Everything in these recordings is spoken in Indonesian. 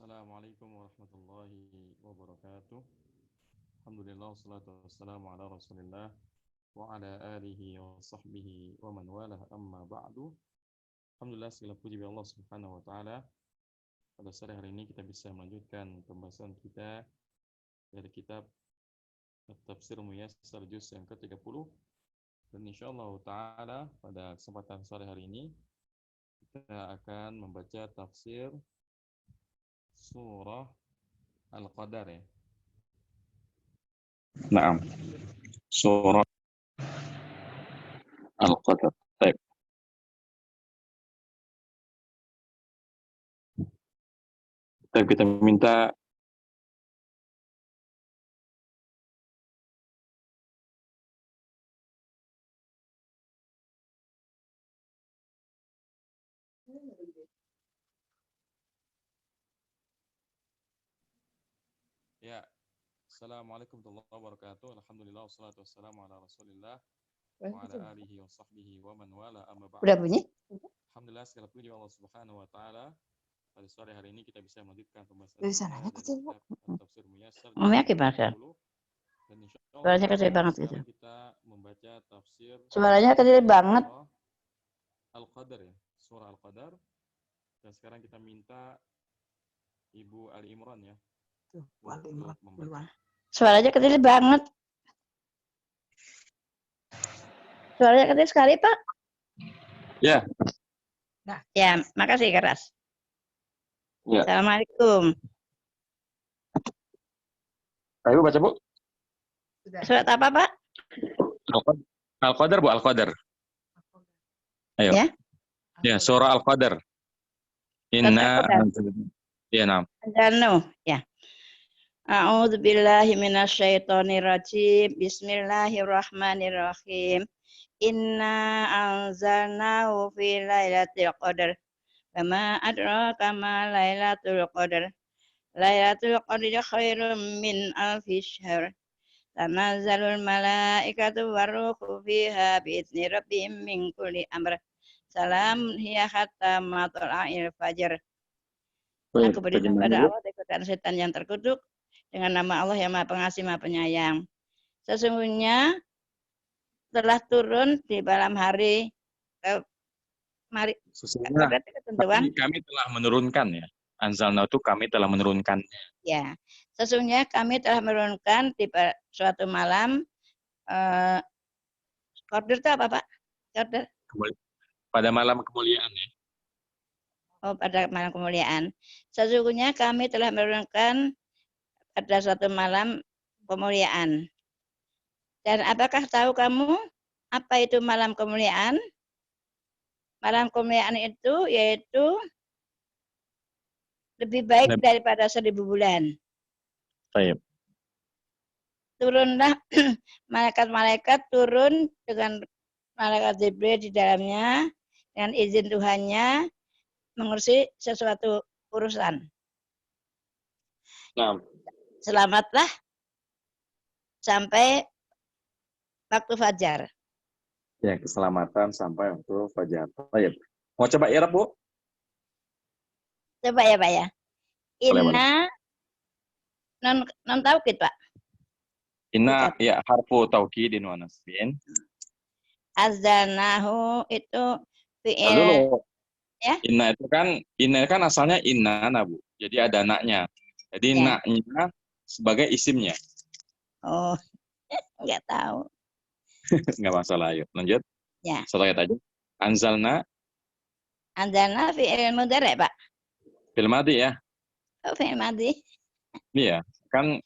Assalamualaikum warahmatullahi wabarakatuh. Alhamdulillah wassalatu wassalamu ala Rasulillah wa ala alihi wa sahbihi wa man walah amma ba'du. Alhamdulillah segala puji bagi Allah Subhanahu wa taala. Pada sore hari ini kita bisa melanjutkan pembahasan kita dari kitab Tafsir Muyassar juz yang ke-30 dan insyaallah taala pada kesempatan sore hari ini kita akan membaca tafsir surah Al-Qadar ya. Naam. Surah Al-Qadar. Baik. Kita minta ya. Assalamualaikum warahmatullahi wabarakatuh. Alhamdulillah wassalatu wassalamu ala Rasulillah wa ala alihi wa sahbihi wa man wala amma ba'd. Udah bunyi? Alhamdulillah segala puji Allah Subhanahu wa taala. Pada sore hari ini kita bisa melanjutkan pembahasan Dari sananya kecil, Bu. Tafsir Muyassar. Ngomongnya gimana? Dan insyaallah Suaranya kecil banget gitu. kita membaca tafsir Suaranya kecil banget. Al-Qadar ya, surah Al-Qadar. Dan sekarang kita minta Ibu Ali Imran ya. Suaranya kecil banget. Suaranya kecil sekali, Pak. Ya. Nah, ya, makasih keras. Ya. Assalamualaikum. Ayo baca, Bu. Surat apa, Pak? Al-Qadar, Bu, Al-Qadar. Ayo. Ya. Ya, surah Al-Qadar. Inna ya, nam. Anzalnahu, ya. A'udzu billahi minasyaitonir rajim. Bismillahirrahmanirrahim. Inna anzalnahu fi lailatul qadar. Wa ma adraka ma lailatul qadar. Lailatul qadri khairum min alfi syahr. Tanazzalul malaikatu waruhu fiha bi'izni rabbihim min kulli amr. Salam hiya hatta matla'il fajr. Aku beriman pada Allah dari setan yang terkutuk dengan nama Allah yang Maha Pengasih Maha Penyayang. Sesungguhnya telah turun di malam hari Sesungguhnya kami telah menurunkan ya. Anzalna itu kami telah menurunkan. Ya, sesungguhnya kami telah menurunkan di suatu malam. Qadar itu apa, Pak? Qadar. Pada malam kemuliaan ya. Oh, pada malam kemuliaan. Sesungguhnya kami telah menurunkan pada suatu malam kemuliaan. Dan apakah tahu kamu apa itu malam kemuliaan? Malam kemuliaan itu yaitu lebih baik daripada 1000 bulan. Baik. Turunlah malaikat-malaikat turun dengan malaikat Jibril di dalamnya dengan izin Tuhannya mengurusi sesuatu urusan. Nah. Selamatlah sampai waktu fajar. Ya, keselamatan sampai waktu fajar. Baik. Mau coba irab, Bu? Coba ya, Pak ya. Inna non taukid, Pak. Inna ya harfu taukidin wa nasbin. Azanahu itu fi'il. Dulu. Ya? Inna kan asalnya inna, Bu. Jadi ada naknya. Jadi ya. Naknya sebagai isimnya. Oh, enggak tahu. Enggak masalah, ayo lanjut. Ya. Satu ayat aja. Anzalna fi'il mudhari', Pak. Fi'il madhi ya. Oh, fi'il madhi. Iya, kan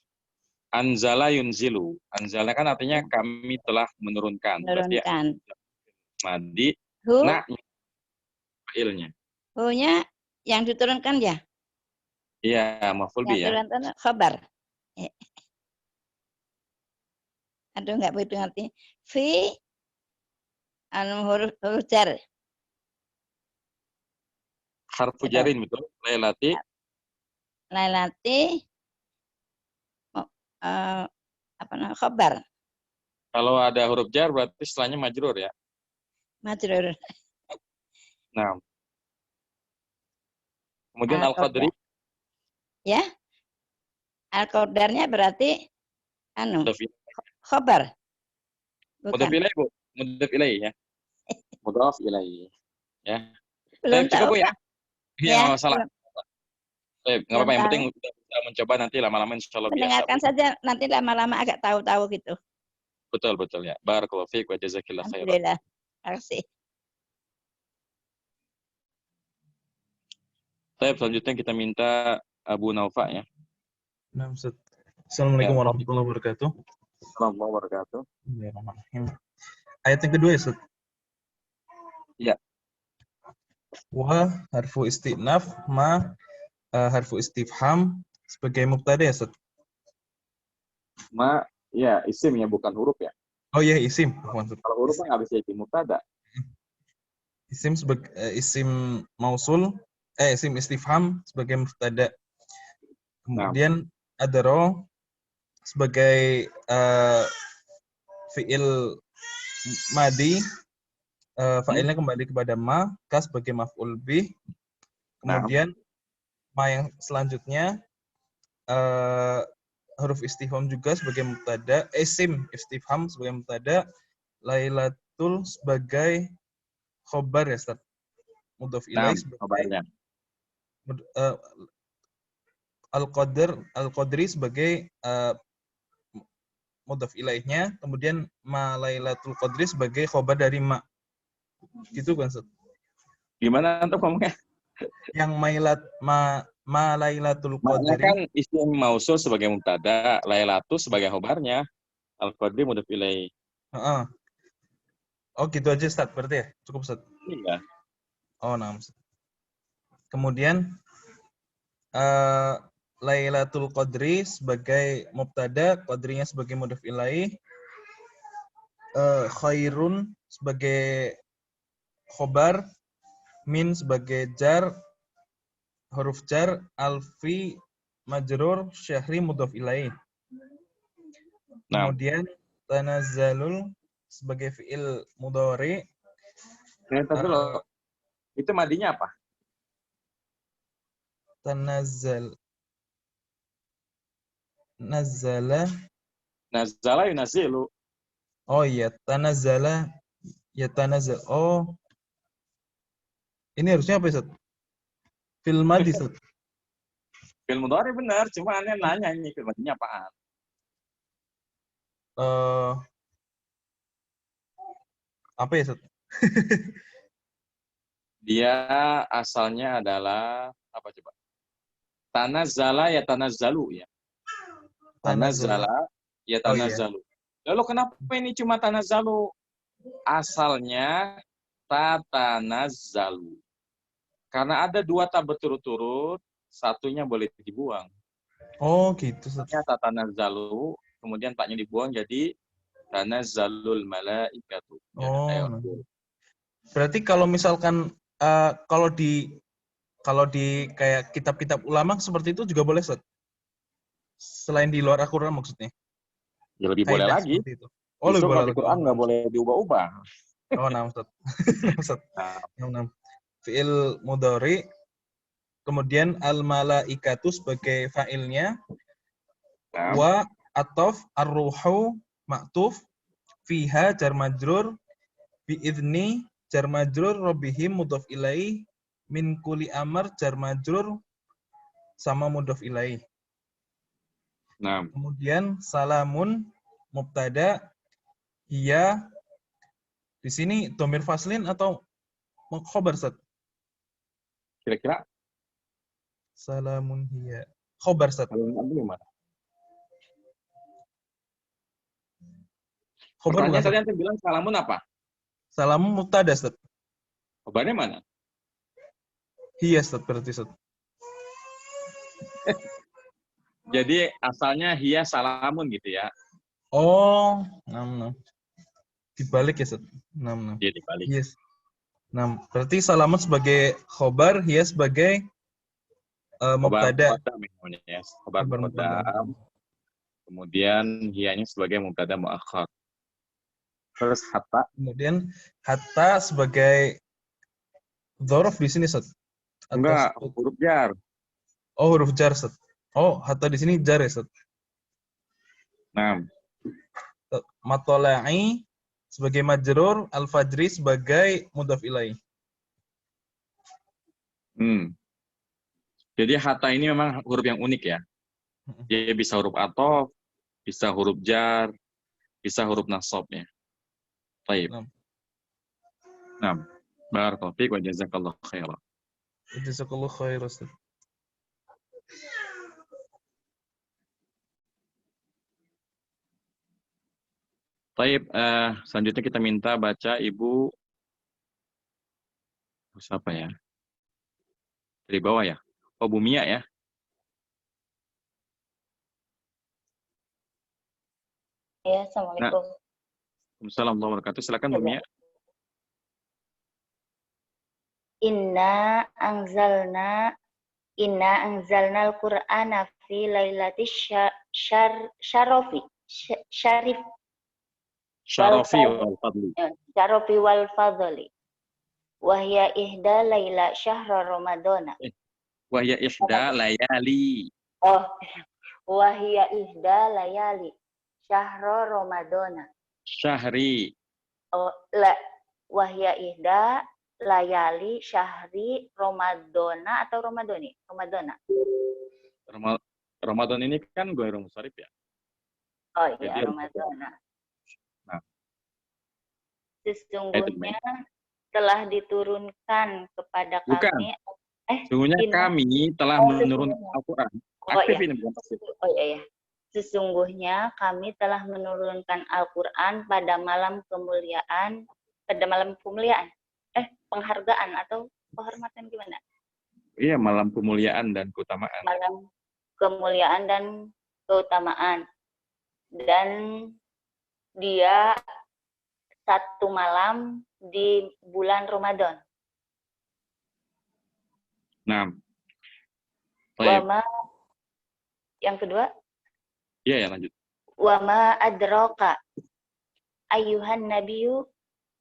anzala yunzilu. Anzalna kan artinya kami telah menurunkan. Menurunkan. Madhi, nak fa'ilnya. Hu-nya yang diturunkan ya? Iya, maf'ul bi ya. Yang diturunkan khabar. Aduh, enggak begitu ngerti. Fi huruf jar. Harfu jarin betul. Lailati. Apa namanya? Khabar. Kalau ada huruf jar berarti setelahnya majrur ya. Majrur. Nah. Kemudian al-qadri. Ya, al-qadarnya berarti anu Mudhaf ilaih. khobar, Mudhaf bukan? ilaih, Bu. Mudhaf ilaih ya. Mudhaf ilaih. Ya. Belum Baik, cukup tahu Bu ya. Kak. Iya, Ya, nggak masalah. belum, Baik, nggak belum apa-apa. Yang tahu. penting udah bisa mencoba, nanti lama-lama insya Allah biasa, Bu. Mendengarkan saja nanti lama-lama agak tahu-tahu gitu. Betul, betul ya. Barakallahu fiik wa jazakillah khairan. Alhamdulillah. Terima kasih. Baik, selanjutnya kita minta Abu Naufa ya. Nah, Ustaz. Assalamualaikum Ya, warahmatullahi wabarakatuh. Assalamualaikum warahmatullahi wabarakatuh. Bismillahirrahmanirrahim. Ayat yang kedua ya, Ustaz. Ya. Wa harfu istinaf ma harfu istifham sebagai mubtada ya, Ustaz. Ma, ya isim ya, bukan huruf ya. Oh iya, isim. Maksud. Kalau huruf kan nggak bisa jadi mubtada. Isim sebagai isim mausul, isim istifham sebagai mubtada. Kemudian adaro sebagai fiil madi, fa'ilnya kembali kepada ma, ka sebagai maf'ul bih. Kemudian ma yang selanjutnya huruf istifham juga sebagai mubtada, isim istifham sebagai mubtada, Lailatul sebagai khobar ya, Ustaz. Mudhaf ilaih sebagai Kabarnya. al-qadri sebagai mudhaf ilaihnya, kemudian ma Lailatul Qadri sebagai khobar dari ma. Gitu kan, Ustaz? Gimana untuk ngomongnya? Yang ma Lailatul Maknanya Qadri kan isim mausul sebagai mubtada, Lailatu sebagai khobarnya, Al-Qadri mudhaf ilaih. Heeh. Oh, gitu aja, Ustaz. Berarti ya? Cukup, Ustaz. Iya. Oh, nah, Ustaz. Kemudian Lailatul Qadri sebagai mubtada, qadrinya sebagai mudhaf ilaih, khairun sebagai khobar, min sebagai jar, huruf jar, alfi majrur, syahri mudhaf ilaih. Kemudian tanazzalul sebagai fiil mudhari. Itu madinya apa? Tanazzal. Nazzala. Nazala yunazilu. Oh iya, tanazzala ya tanazzal. Oh. Ini harusnya apa, Ustaz? Fil madi, Ustaz. Fil mudhari benar, cuma aneh nanya ini fil madinya apaan? Apa ya, Ustaz? Dia asalnya adalah apa coba? Tanazzala ya tanazzalu ya. Tanazzala ya tanazzalu. Lalu kenapa ini cuma tanazzalu? Asalnya tatanazzalu. Karena ada dua ta berturut-turut, satunya boleh dibuang. Oh, gitu, Ustaz. Tatanazzalu, kemudian taknya dibuang jadi tanazzalul malaikatu. Oh. Berarti kalau misalkan kalau di kayak kitab-kitab ulama seperti itu juga boleh, Ustaz? Selain di luar Al-Qur'an maksudnya? Ya lebih boleh lagi. Oh, lebih boleh lagi. Quran nggak boleh diubah-ubah. Oh, nah, Ustaz. Ustaz. Nah. Fi'il mudhari, kemudian al-malaikatu sebagai fa'ilnya, wa atof ar-ruhu ma'tuf, fiha jar majrur, bi'idni jar majrur, robihim mudhaf ilaih, min kuli amar jar majrur, sama mudhaf ilaih. Nah. Kemudian salamun mubtada, hiya di sini dhamir faslin atau khobar, Ustaz? Kira-kira salamun hiya khobar, Ustaz. Khobar bukan, tadi antum bilang salamun apa? Salamun mubtada, Ustaz. Khobarnya mana? Hiya, Ustaz, berarti, Ustaz. Jadi asalnya hiya salamun gitu ya. Oh, 6. Dibalik ya, Ustaz. 6. Iya, dibalik. Yes. Nah, berarti salamun sebagai khobar, hiya sebagai mubtada. Khobar mubtada. Kemudian hiyanya sebagai mubtada muakhar. Terus hatta. Kemudian hatta sebagai dzaraf di sini, Ustaz. Enggak, huruf jar. Oh, huruf jar, Ustaz. Oh, hatta di sini jar ya, Ustaz. Nah, Matola'i sebagai majrur, al-fajri sebagai mudhaf ilaih. Jadi hatta ini memang huruf yang unik ya. Dia bisa huruf athof, bisa huruf jar, bisa huruf nasabnya. Baik. Nah, barakallahu fiik wa jazakallahu khairan. Jazakallahu khair, Ustaz. Baik, selanjutnya kita minta baca Ibu siapa ya? Dari bawah ya? Oh, Bu Mia ya? Ya, Assalamualaikum. Assalamualaikum warahmatullahi wabarakatuh. Silakan Bu Mia. Inna anzalna al-Qur'ana fi lailati syarafi syarif Syarafi wal fadli. syarafi wal fadli wahya ihda laila syahra ramadana Wahya ihda layali. oh wahya ihda layali syahra ramadana Syahri. oh wahya ihda layali syahri ramadana atau ramadoni ramadana Ramadan ini kan Ghairul Munsharif ya. oh iya Jadi, ramadana. Nah, sesungguhnya telah diturunkan kepada bukan. kami. Sesungguhnya kami telah menurunkan Al-Quran. Aktif iya. ini bukan pasif. Oh iya. Sesungguhnya kami telah menurunkan Al-Quran pada malam kemuliaan, penghargaan atau penghormatan gimana? Iya, malam kemuliaan dan keutamaan. Malam kemuliaan dan keutamaan. Dan dia satu malam di bulan Ramadan. Nah, Wama yang kedua? Iya ya, lanjut. Wama adraka ayyuhan nabiyyu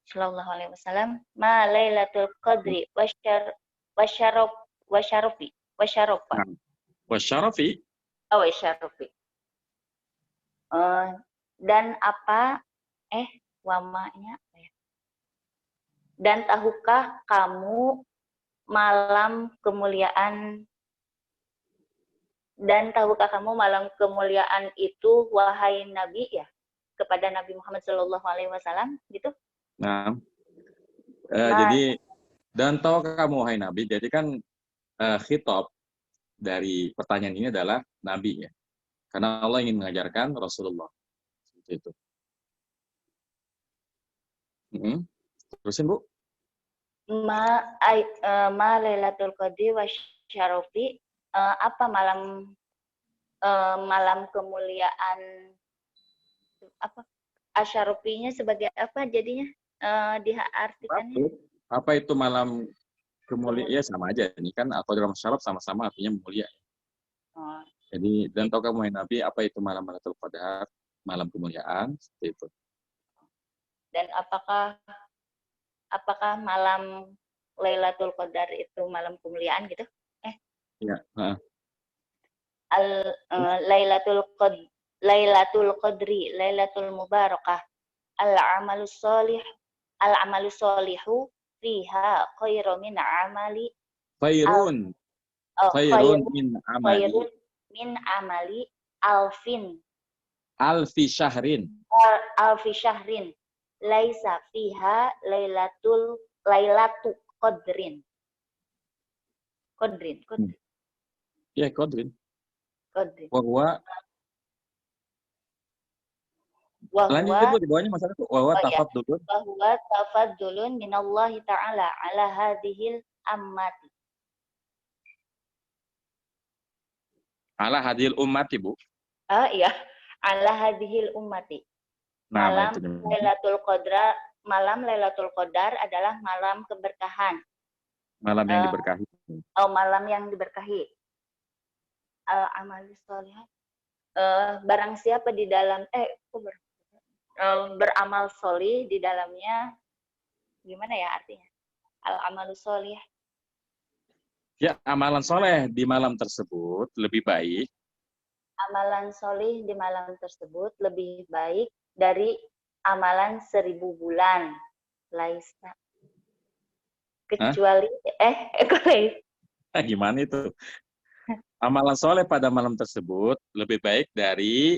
sallallahu alaihi wasallam ma lailatul qadri wasyarafi. Dan apa wamanya dan tahukah kamu malam kemuliaan itu wahai Nabi ya kepada Nabi Muhammad Shallallahu Alaihi Wasallam gitu. Nah, jadi dan tahu kamu wahai Nabi, jadi kan khitab dari pertanyaan ini adalah Nabi ya, karena Allah ingin mengajarkan Rasulullah seperti itu. Terusin Bu. Ma Lailatul Qadri wasyarafi apa malam kemuliaan apa asyarafinya sebagai apa jadinya diartikannya apa itu malam kemuliaan ya sama aja ini kan atau dalam syaraf sama-sama artinya mulia. Jadi dan tahu kamu Nabi apa itu malam Lailatul Qadar, malam kemuliaan seperti itu. Dan apakah malam Lailatul Qadar itu malam kemuliaan gitu? Ya. Lailatul Qadri, Lailatul Mubarakah, al-amalu sholihu fiha khairu min amali khairun min amali alfi syahrin laisa fiha lailatu qadrin. Ya, qadrin. Wahwa lanjut di bawahnya masalah itu wahwa tafaddulun. Wahwa tafaddulun minallahi ta'ala ala hadhil ammati. Ala hadhil ummati, Bu. Iya, ala hadhil ummati. Malam Lailatul Qadar adalah malam keberkahan. Malam yang diberkahi. Malam yang diberkahi. Al-amalu sholih. Barang siapa di dalam beramal sholih di dalamnya gimana ya artinya? Al-amalu sholih. Ya, amalan soleh di malam tersebut lebih baik amalan solih di malam tersebut lebih baik dari amalan 1000 bulan. Laisa. Kecuali, Gimana itu? Amalan soleh pada malam tersebut lebih baik dari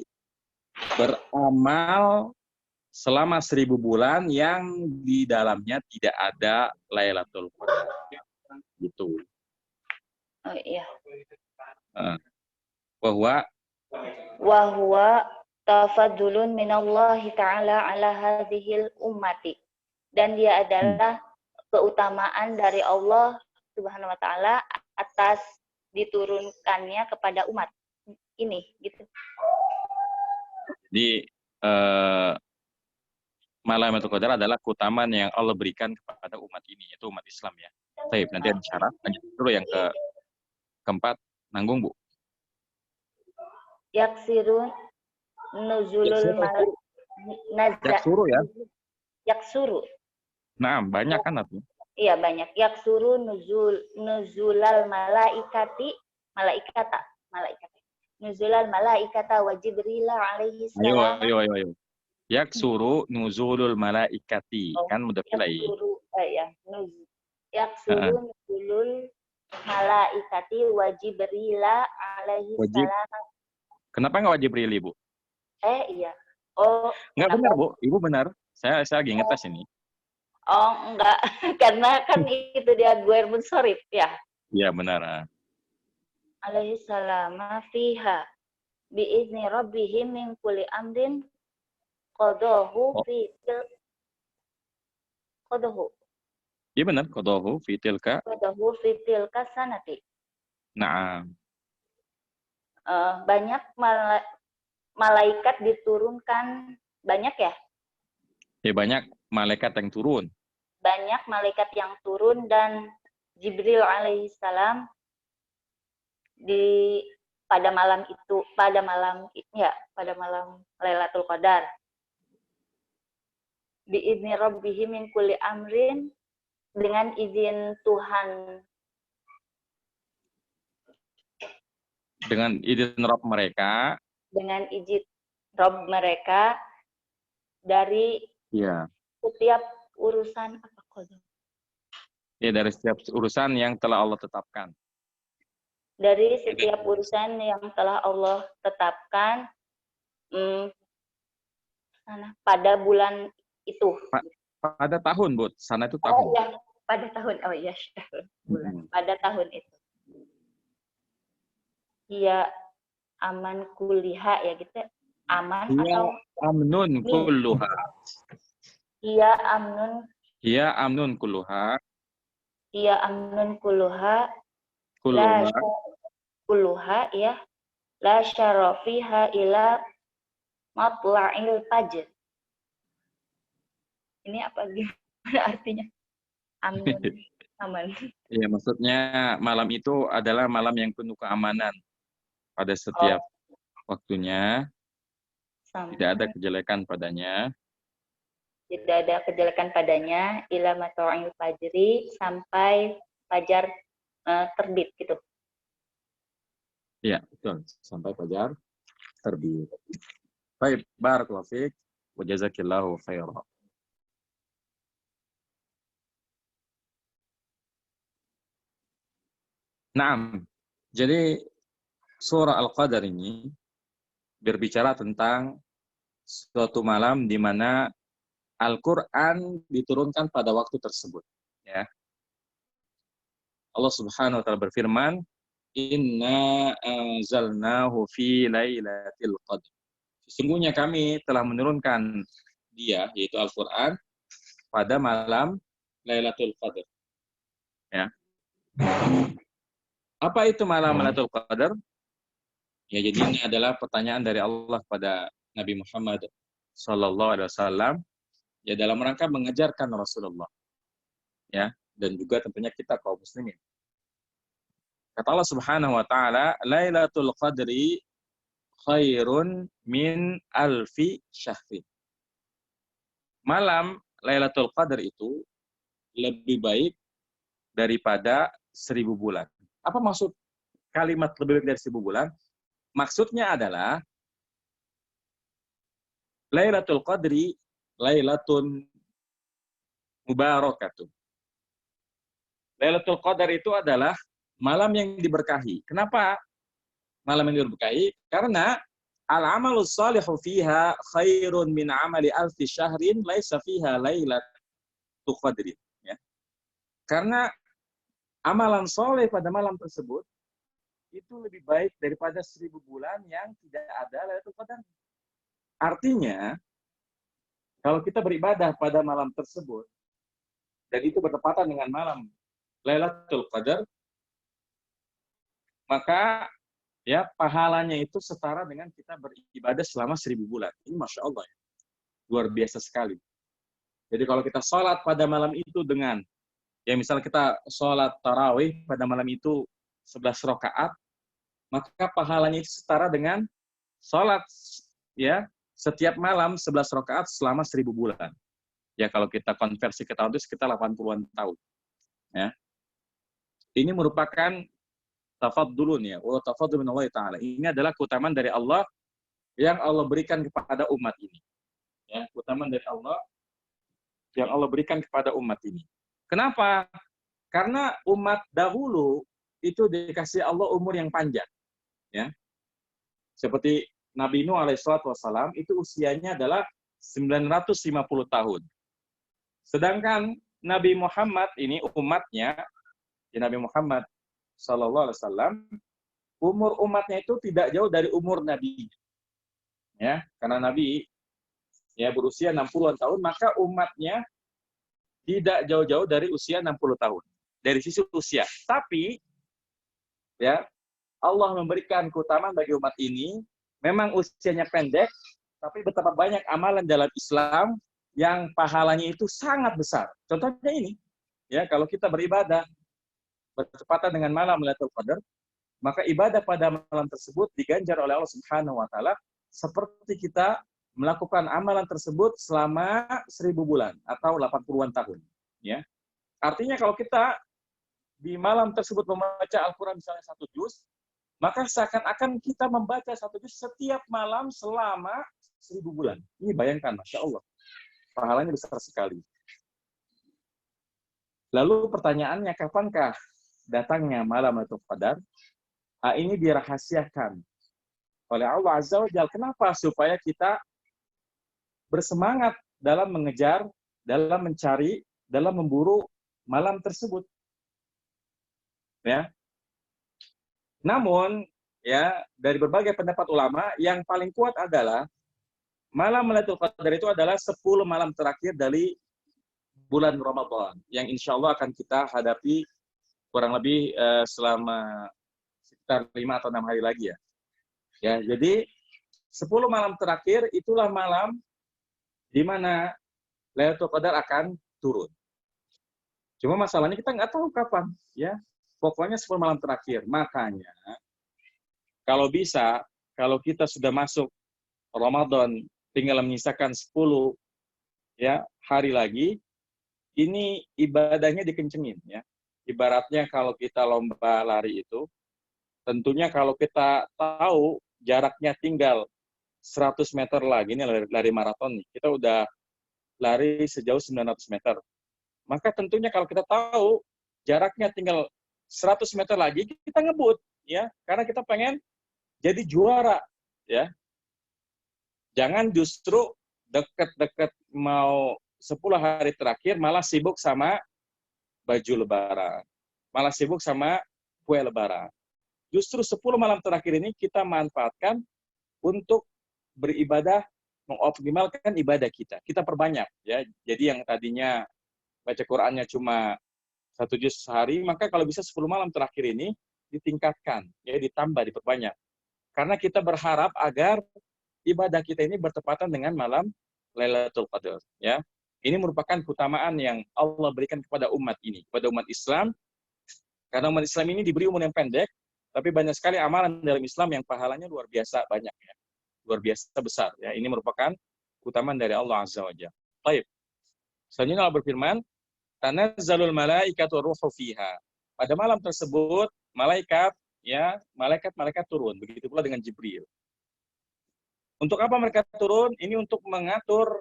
beramal selama 1000 bulan yang di dalamnya tidak ada Lailatul Qadar. Gitu. oh iya. Bahwa Wahwa tafadulun minallahi ta'ala ala hadhil ummati. Dan dia adalah keutamaan dari Allah Subhanahu wa taala atas diturunkannya kepada umat ini gitu. Jadi malam Lailatul Qadar adalah keutamaan yang Allah berikan kepada umat ini, yaitu umat Islam ya. Baik, nanti ada syarat. Lanjut dulu yang keempat, nanggung Bu. Yaksirun nuzulul Yaksuru ya. Yaksuru. Nah, banyak kan artinya. Iya banyak. Yaksuru nuzulal malaikata. Nuzulal malaikata wa Jibril alaihi salam. Ayo. Yaksuru nuzulul malaikati. Kan mudah pilih. Yaksuru nuzulul malaikati wa Jibril alaihi salam. Kenapa nggak wajib Jibril, Ibu? Iya. Oh, nggak benar, Bu. Ibu benar. Saya lagi ngetes ini. Oh, enggak. Karena kan itu dia Guer Munsorif, ya? Iya, benar. Alaihi salama fiha biizni rabbihim min kulli amrin qadahu fitil qadahu. Iya benar, qadahu fitilka Sanati. Nah. Banyak malaikat diturunkan, banyak ya? Ya banyak malaikat yang turun. Banyak malaikat yang turun dan Jibril alaihissalam pada malam Lailatul Qadar. Biizni rabbihim min kulli amrin, dengan izin Tuhan, dengan izin Rabb mereka, dari setiap urusan apa qada? Ya, dari setiap urusan yang telah Allah tetapkan. Dari setiap urusan yang telah Allah tetapkan pada bulan itu. Pada tahun, Bu. Sana itu tahun. Oh ya, pada tahun. Oh iya, bulan. Pada tahun itu. Iya, aman kuliha ya gitu. Aman atau amnun kulluha. Iya amnun. Iya amnun kulluha. Iya amnun kulluha. Kulluha ya. La syarafiha ila matla'il fajr. Ini apa gimana artinya? Amnun. Aman. Iya, maksudnya malam itu adalah malam yang penuh keamanan pada setiap waktunya. Tidak ada kejelekan padanya. Tidak ada kejelekan padanya. Ila matla'il fajri, sampai fajar terbit gitu. Iya, betul. Sampai fajar terbit. Baik, barakallahu fiik wa jazakillahu khairan. Naam. Jadi surah Al-Qadar ini berbicara tentang suatu malam di mana Al-Quran diturunkan pada waktu tersebut. Ya. Allah Subhanahu wa Ta'ala berfirman, Inna anzalnahu fi lailatul qadr. Sesungguhnya kami telah menurunkan dia, yaitu Al-Quran, pada malam Lailatul Qadar. Ya. Apa itu malam Lailatul Qadar? Ya, jadi ini adalah pertanyaan dari Allah pada Nabi Muhammad SAW, ya, dalam rangka mengajarkan Rasulullah, ya, dan juga tentunya kita kaum muslimin. Kata Allah Subhanahu wa Ta'ala, Lailatul Qadri khairun min alfi syahri. Malam Lailatul Qadar itu lebih baik daripada 1000 bulan. Apa maksud kalimat lebih baik dari 1000 bulan? Maksudnya adalah Lailatul Qadri Lailatun Mubarakatun. Lailatul Qadar itu adalah malam yang diberkahi. Kenapa malam yang diberkahi? Karena al-amalus salihu fiha khairun min amali alfi syahrin laisa fiha lailatul qadri. Ya. Karena amalan soleh pada malam tersebut itu lebih baik daripada 1000 bulan yang tidak ada Lailatul Qadar. Artinya, kalau kita beribadah pada malam tersebut, dan itu bertepatan dengan malam Lailatul Qadar, maka ya pahalanya itu setara dengan kita beribadah selama 1000 bulan. Ini Masya Allah ya. Luar biasa sekali. Jadi kalau kita sholat pada malam itu dengan, ya misalnya kita sholat tarawih pada malam itu 11 rakaat, maka pahalanya itu setara dengan sholat ya setiap malam 11 rakaat selama 1000 bulan. Ya kalau kita konversi ke tahun itu sekitar 80-an tahun. Ya. Ini merupakan tafadulun ya, wa tafadul min Allah Ta'ala. Ini adalah keutamaan dari Allah yang Allah berikan kepada umat ini. Ya, keutamaan dari Allah yang Allah berikan kepada umat ini. Kenapa? Karena umat dahulu itu dikasih Allah umur yang panjang. Ya. Seperti Nabi Nuh alaihissalam itu usianya adalah 950 tahun. Sedangkan Nabi Muhammad ini umatnya, ya Nabi Muhammad Sallallahu Alaihi Wasallam, umur umatnya itu tidak jauh dari umur Nabi. Ya, karena Nabi ya berusia 60-an tahun, maka umatnya tidak jauh-jauh dari usia 60 tahun. Dari sisi usia. Tapi ya Allah memberikan keutamaan bagi umat ini, memang usianya pendek, tapi betapa banyak amalan dalam Islam yang pahalanya itu sangat besar. Contohnya ini, ya kalau kita beribadah bertepatan dengan malam Lailatul Qadar, maka ibadah pada malam tersebut diganjar oleh Allah Subhanahu wa taala seperti kita melakukan amalan tersebut selama 1000 bulan atau 80-an tahun, ya. Artinya kalau kita di malam tersebut membaca Al-Qur'an misalnya 1 juz, maka seakan-akan kita membaca 1 juz setiap malam selama 1000 bulan. Ini bayangkan, Masya Allah. Pahalanya besar sekali. Lalu pertanyaannya, kapankah datangnya malam Lailatul Qadar? Ini dirahasiakan oleh Allah Azza wa Jalla. Kenapa? Supaya kita bersemangat dalam mengejar, dalam mencari, dalam memburu malam tersebut. Ya. Namun, ya dari berbagai pendapat ulama, yang paling kuat adalah malam Lailatul Qadar itu adalah 10 malam terakhir dari bulan Ramadan, yang insya Allah akan kita hadapi kurang lebih selama sekitar 5 atau 6 hari lagi ya. Ya, jadi 10 malam terakhir itulah malam di mana Lailatul Qadar akan turun. Cuma masalahnya kita nggak tahu kapan, ya. Pokoknya 10 malam terakhir. Makanya kalau bisa, kalau kita sudah masuk Ramadan, tinggal menyisakan 10 ya hari lagi, ini ibadahnya dikencengin ya. Ibaratnya kalau kita lomba lari itu, tentunya kalau kita tahu jaraknya tinggal 100 meter lagi, ini lari maraton nih, kita udah lari sejauh 900 meter. Maka tentunya kalau kita tahu jaraknya tinggal 100 meter lagi, kita ngebut ya, karena kita pengen jadi juara ya. Jangan justru deket-deket mau 10 hari terakhir malah sibuk sama baju lebaran, malah sibuk sama kue lebaran. Justru 10 malam terakhir ini kita manfaatkan untuk beribadah, mengoptimalkan ibadah kita. Kita perbanyak ya. Jadi yang tadinya baca Qur'annya cuma 1 juz sehari, maka kalau bisa 10 malam terakhir ini ditingkatkan, ya ditambah, diperbanyak. Karena kita berharap agar ibadah kita ini bertepatan dengan malam Lailatul Qadar, ya. Ini merupakan keutamaan yang Allah berikan kepada umat ini, kepada umat Islam. Karena umat Islam ini diberi umur yang pendek, tapi banyak sekali amalan dalam Islam yang pahalanya luar biasa banyak ya. Luar biasa besar ya. Ini merupakan keutamaan dari Allah Azza wa Jalla. Baik. Selanjutnya Allah berfirman, "Tanazzalul malaikatu ruhu fiha." Pada malam tersebut, malaikat ya malaikat-malaikat turun. Begitu pula dengan Jibril. Untuk apa mereka turun? Ini untuk mengatur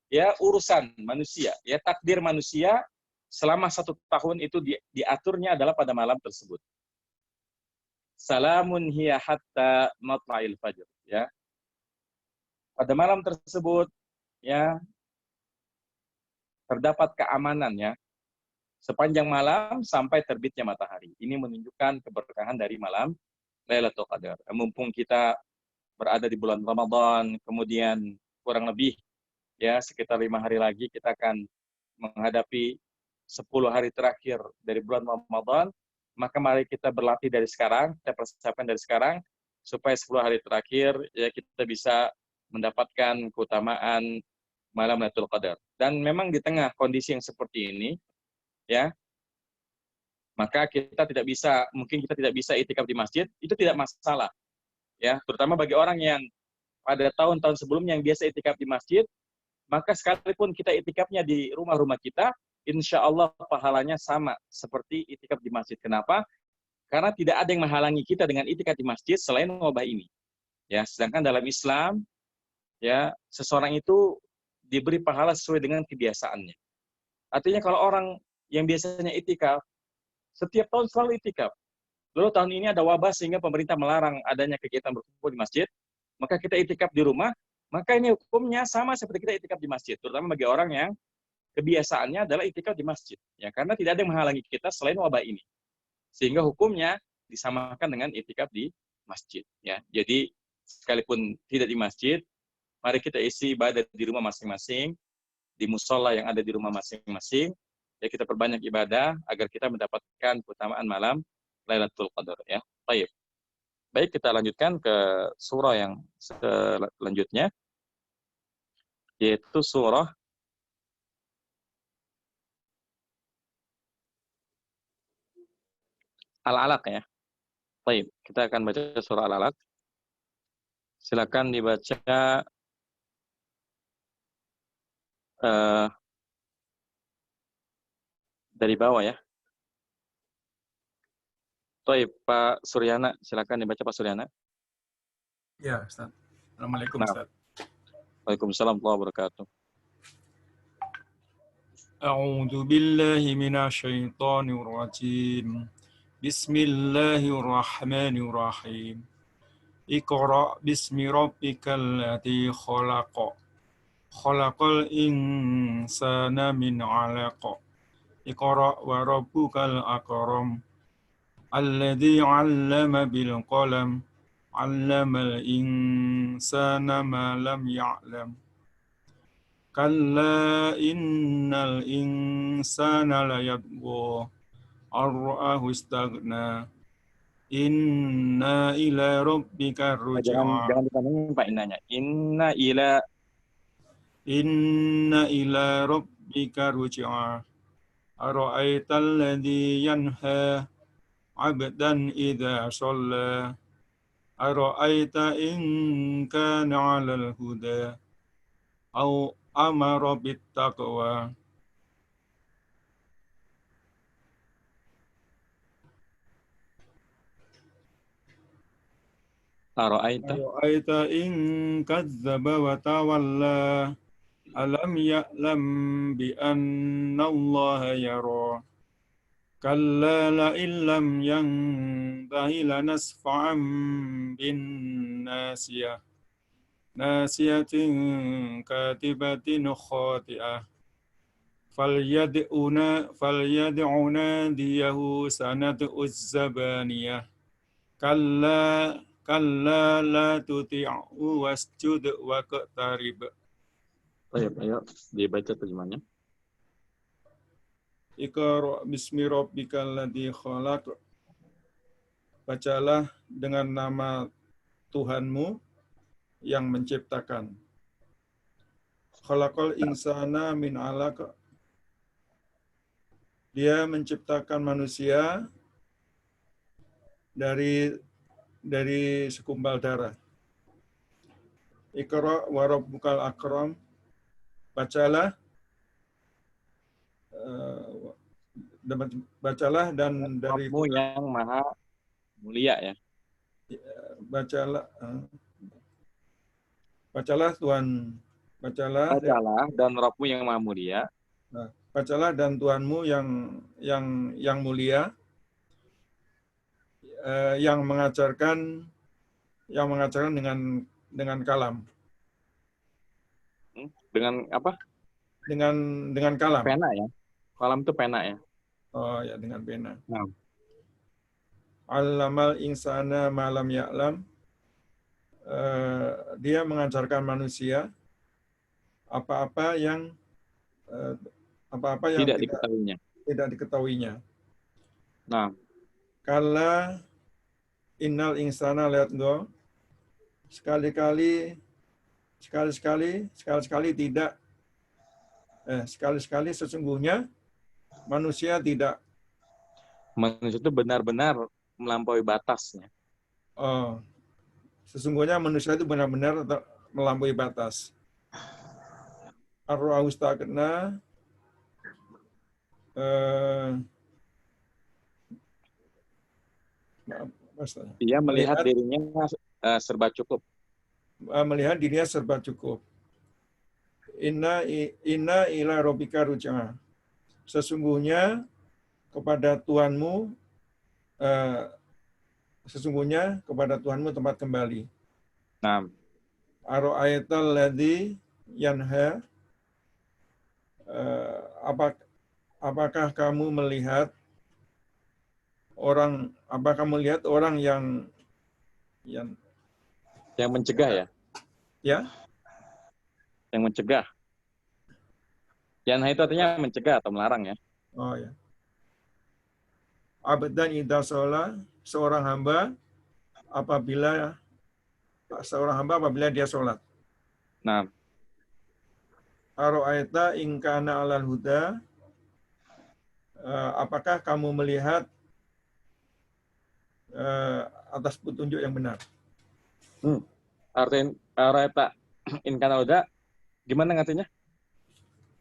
ya urusan manusia, ya takdir manusia selama 1 tahun itu diaturnya adalah pada malam tersebut. Salamun hiya hatta matla'il fajr, ya. Pada malam tersebut ya terdapat keamanan ya sepanjang malam sampai terbitnya matahari. Ini menunjukkan keberkahan dari malam Lailatul Qadar. Mumpung kita berada di bulan Ramadan, kemudian kurang lebih ya sekitar 5 hari lagi kita akan menghadapi 10 hari terakhir dari bulan Ramadan, maka mari kita berlatih dari sekarang, kita persiapkan dari sekarang supaya 10 hari terakhir ya kita bisa mendapatkan keutamaan malam Lailatul Qadar. Dan memang di tengah kondisi yang seperti ini ya, maka kita tidak bisa, mungkin kita tidak bisa itikaf di masjid, itu tidak masalah. Ya, terutama bagi orang yang pada tahun-tahun sebelumnya yang biasa itikaf di masjid, maka sekalipun kita itikafnya di rumah-rumah kita, insya Allah pahalanya sama seperti itikaf di masjid. Kenapa? Karena tidak ada yang menghalangi kita dengan itikaf di masjid selain wabah ini. Ya, sedangkan dalam Islam, ya seseorang itu diberi pahala sesuai dengan kebiasaannya. Artinya kalau orang yang biasanya itikaf, setiap tahun selalu itikaf. Lalu tahun ini ada wabah sehingga pemerintah melarang adanya kegiatan berkumpul di masjid, maka kita itikaf di rumah, maka ini hukumnya sama seperti kita itikaf di masjid, terutama bagi orang yang kebiasaannya adalah itikaf di masjid, ya karena tidak ada yang menghalangi kita selain wabah ini, sehingga hukumnya disamakan dengan itikaf di masjid. Ya, jadi sekalipun tidak di masjid, mari kita isi ibadah di rumah masing-masing, di musola yang ada di rumah masing-masing. Ya kita perbanyak ibadah agar kita mendapatkan keutamaan malam Lailatul Qadar. Ya, baik. Baik, kita lanjutkan ke surah yang selanjutnya, yaitu surah Al-Alaq ya. Baik, kita akan baca surah Al-Alaq. Silakan dibaca dari bawah ya. Baik, Pak Suryana, silakan dibaca Pak Suryana. Ya, Ustaz. Assalamualaikum, Nah. Ustaz. Waalaikumsalam warahmatullahi wabarakatuh. A'udzu billahi minasyaitonir rajim. Bismillahirrahmanirrahim. Iqra bismi rabbikal ladzi khalaq. Khalaqal insana min 'alaq. Iqra wa rabbukal akram. Alladzi 'allama bil qalam. 'Allamal insana ma lam ya'lam. Kalla innal insana layatgha ar-ra'ahu istaghna. Inna ila rabbika ruj'a. Jangan dipandangin Pak Innanya. Inna ila rabbika ruj'a. Ara'aital ladzi yanha 'abdan idza shalla. Ara'aita in kana 'alal huda. Au amara bittaqwa. Ara'aita in kadzdzaba wa tawalla. Alam ya'lam bi anna Allah yara. Kalla la illam yantahi lanasfa'an bin nasiyah. Nasiyatin katibatin khati'ah. Falyad'una diyahu sanad'uz zabaniyah. Kalla la tuti'u wasjud waqtarib. Ayo dibaca terjemahnya. Iqra bismi rabbikal ladzi khalaq. Bacalah dengan nama Tuhanmu yang menciptakan. Khalaqal insana min 'alaq. Dia menciptakan manusia dari segumpal darah. Iqra wa rabbukal akram. Bacalah dan dari Rabbmu yang maha mulia ya. Bacalah, bacalah Tuhan, bacalah, Bacalah dan Rabbmu yang maha mulia. bacalah dan Tuhanmu yang mulia, yang mengajarkan dengan kalam, Dengan apa? dengan kalam. Pena ya. Kalam itu pena ya. Oh ya, dengan pena. Nah, Allamal insana malam ya'lam. Dia mengajarkan manusia apa-apa yang tidak diketahuinya. tidak diketahuinya. Nah, Kala innal insana lihat sekali-kali sesungguhnya manusia tidak manusia itu benar-benar melampaui batasnya. Sesungguhnya manusia itu benar-benar melampaui batas. Ar-ra'u istagna, Dia melihat dirinya serba cukup. Melihat dirinya serba cukup. Inna ila rabbika ruj'a. Sesungguhnya kepada Tuhanmu tempat kembali. Nah, Ara'aital ladzi yanha. Apakah kamu melihat orang yang mencegah ya? Ya? Yang mencegah. Yanha itu artinya mencegah atau melarang ya? Oh ya. Abdan idza sholat, seorang hamba apabila dia sholat. Nah, Ara'aita in kana 'alal huda. Apakah kamu melihat atas petunjuk yang benar? Ara'aita in kana 'alal huda gimana ngartinya?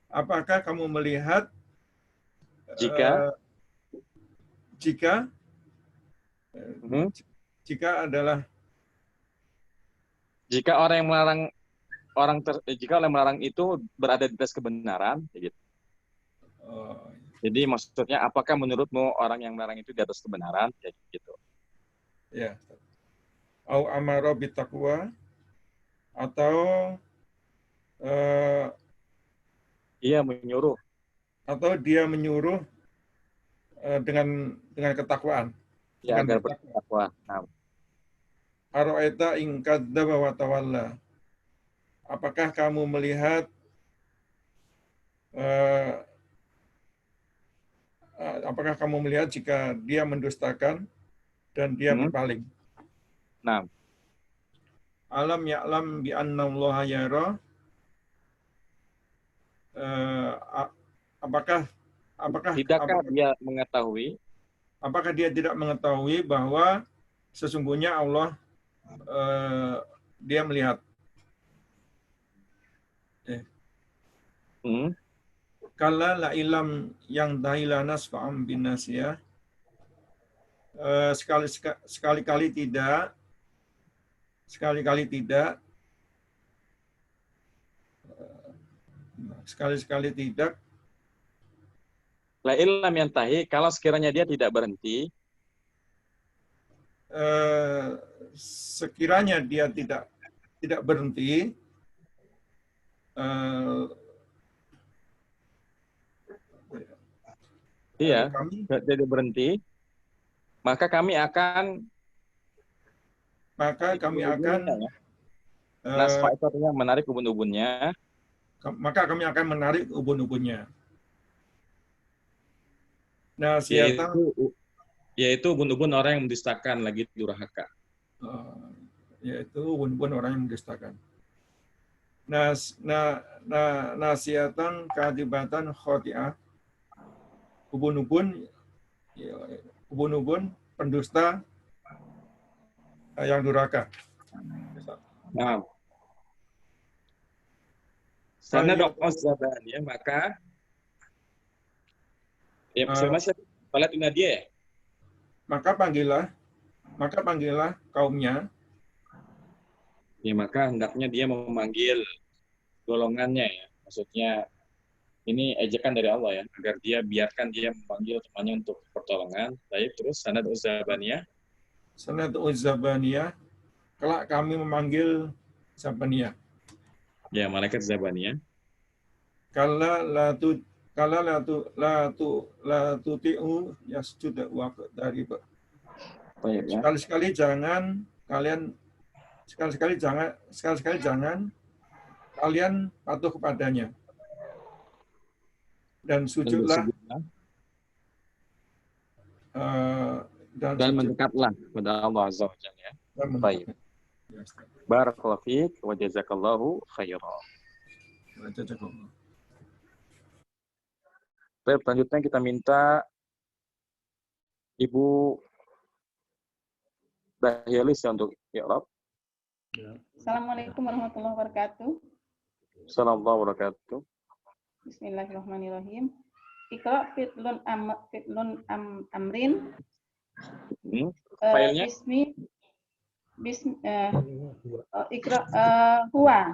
Apakah kamu melihat jika orang yang melarang jika orang yang melarang itu berada di atas kebenaran, gitu. Jadi maksudnya apakah menurutmu orang yang melarang itu di atas kebenaran, kayak gitu? Ya. Au amara bitaqwa, atau dia menyuruh dengan ketakwaan. Ya, agar bertakwa. Nah. Ara'aita in kadzdzaba wa tawalla. Apakah kamu melihat jika dia mendustakan dan dia berpaling? Nah. Alam ya'lam bi anna Allah yara. Tidakkah dia mengetahui? Apakah dia tidak mengetahui bahwa sesungguhnya Allah dia melihat? Kala la ilam yang dahila nasfa'am bin nasiyah. Sekali-kali tidak La ilam yang tahi, kalau sekiranya dia tidak berhenti, sekiranya dia tidak berhenti, tidak berhenti, maka kami akan nasfa itu artinya menarik ubun-ubunnya. Maka kami akan menarik ubun-ubunnya. Nah, yaitu ubun-ubun orang yang mendustakan lagi durhaka. Yaitu ubun-ubun orang yang mendustakan. Nasiatan kadibatan khoti'ah. Ubun-ubun pendusta yang durhaka. Nah, sana dokos ya, maka ya masih dia ya. Maka maka panggillah kaumnya. Ya, maka hendaknya dia memanggil golongannya ya. Maksudnya ini ejekan dari Allah ya, agar dia biarkan dia memanggil temannya untuk pertolongan. Baik, terus sanad Zabaniyah. Sanad Zabaniyah, kelak kami memanggil Zabaniyah. Ya, malaikat Zabaniyah. Kala la tuti'u yasjud wa dari Baik ya. sekali-sekali jangan kalian patuh kepadanya dan sujudlah Dan sujud. mendekatlah kepada Allah Azza wa Jalla ya. Dan Baik. Barakallahu fiik wa jazakallahu khairan. Baik, selanjutnya kita minta Ibu Dahyalis untuk i'rab. Assalamualaikum warahmatullahi wabarakatuh. Assalamualaikum warahmatullahi wabarakatuh. Bismillahirrahmanirrahim. Iqra fi'lun amrin. Filenya? Iqra huwa.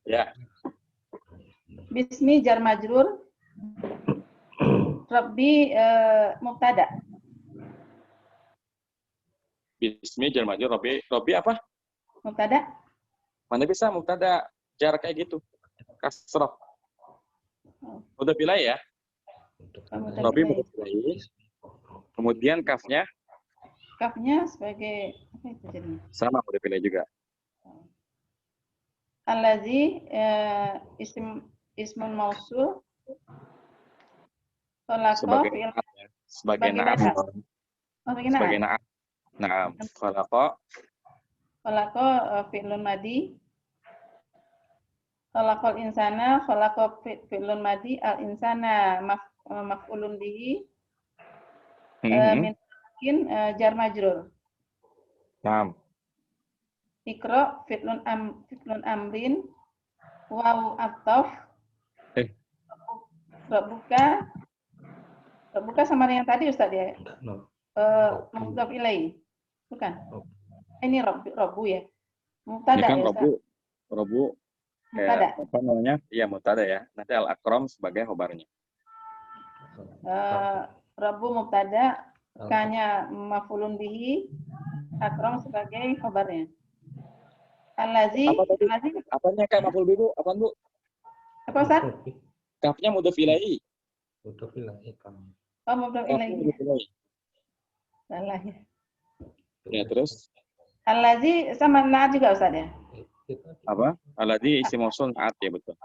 Ya. Bismi jar majrur. Rabbi mubtada. Bismi jar majrur Rabbi apa? Mubtada. Mana bisa mubtada jar kayak gitu? Kasrah. Udah pilih ya? Rabbi udah pilih. Kemudian kafnya? Kafnya sebagai apa itu jadinya? Sama udah pilih juga. Allazi ismun mausul. Sebagai naat ya. Sebagai naat. Sebagai naat. Naam. Khalaqa fi'lun madi. Khalaqal insana, khalaqa fi'lun madi, al insana maf'ulun bihi. Min jar majrur. Naam. Iqra fi'lun amrin. Waw ataf. Rabbuka sama dengan tadi Ustaz ya? Mudhaf ilaih. Bukan. Ini Rabbu ya. Mubtada Ya kan ya, Ustaz? Rabbu Mubtada. apa namanya? Iya, mubtada ya. Nanti al-akram sebagai khobarnya. Rabbu mubtada, kanya maf'ulun bihi, akram sebagai khobarnya. Allazi. Apanya kayak maf'ul bihi, Bu? Apaan, Bu? Apa Ustaz? Kafnya mudhaf ilaihi. Oh, mudhaf ilaih. Salah ya. Ya, terus Allazi sama naat juga Ustaz ya? apa? Alladzi isim mausul naat ya, betul.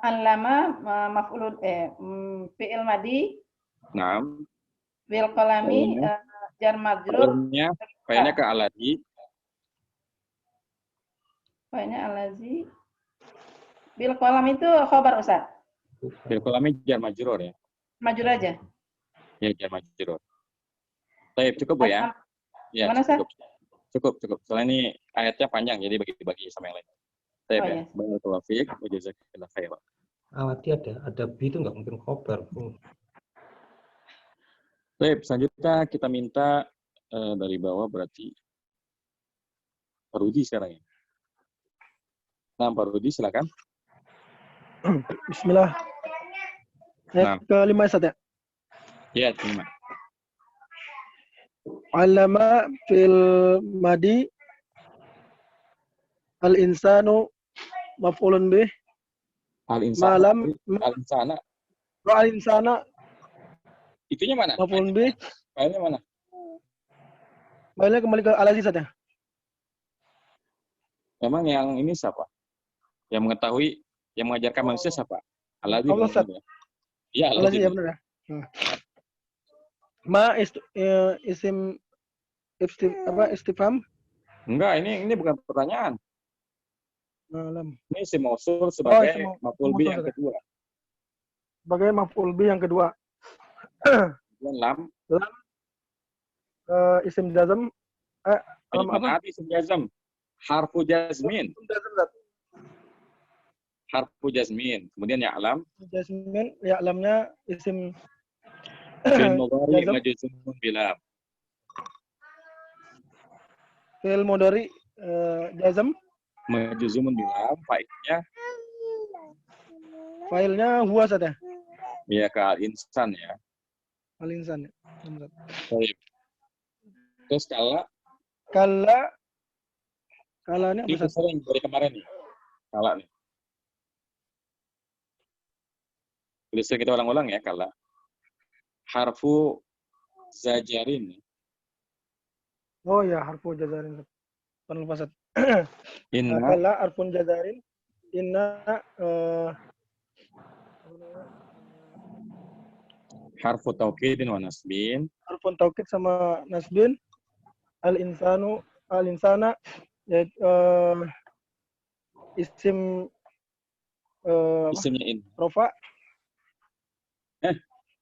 Allama maf'ulun fi'il madi. Naam. Bil qalami jar majrur. Fa'ilnya ke alladzi. Fa'ilnya allazi. Bil qalam itu khabar Ustaz. Bil qalami jar majrur ya. Majrur aja. Ya, jar majrur. Baik, cukup Bu ya? Ya, Mana, Ustaz? cukup. Soalnya ini ayatnya panjang, jadi bagi-bagi sama yang lain. Baik ya. Barakallahu fiik wa jazakallahu khairan. Awati ada B itu nggak mungkin khobar. Baik, selanjutnya kita minta dari bawah berarti Pak Rudi sekarang ya. Nah, Pak Rudi silakan. Bismillah. Ayat kelima Ustaz ya. Ya, terima. Allama fil madi al insanu maf'ulun bih. Al insana. Malam Al insana. al insana Itunya mana? maf'ulun bih. Filenya mana? Filenya kembali ke al-aziz Ustaz ya. Memang yang ini siapa? Yang mengetahui, yang mengajarkan manusia siapa? Al-Aziz. Allah Ustaz. Iya, Al-aziz ya benar ya. Ma isim istifham? Enggak, ini bukan pertanyaan. Malam. Ini isim mausul sebagai maf'ul bih yang kedua. Sebagai maf'ul bih yang kedua. Lam. Isim jazm. Alam apa? Isim jazm. Harfu jazmin. Harfu jazmin. Kemudian ya'lam. Jazmin, ya'lamnya isim Fi'il mudhari Jazam. majzumun bilam. Fi'il mudhari jazam. Majzumun bilam, fa'ilnya Failnya huwa Ustaz ya. ya ke al-insan ya. Al-insan ya. Ustaz. Baik. Terus Kala ini apa ini Ustaz? sering dari kemarin nih. Kala nih. Bisa kita ulang-ulang ya, kala. Harfu zajarin. Oh ya, harfu jazarin. Pernah lupa Ustaz. Inna Kala harfun jazarin. Inna harfu taukidin wa nasbin. harfun taukid sama nasbin. Al-insana isim Isimnya in. rofa.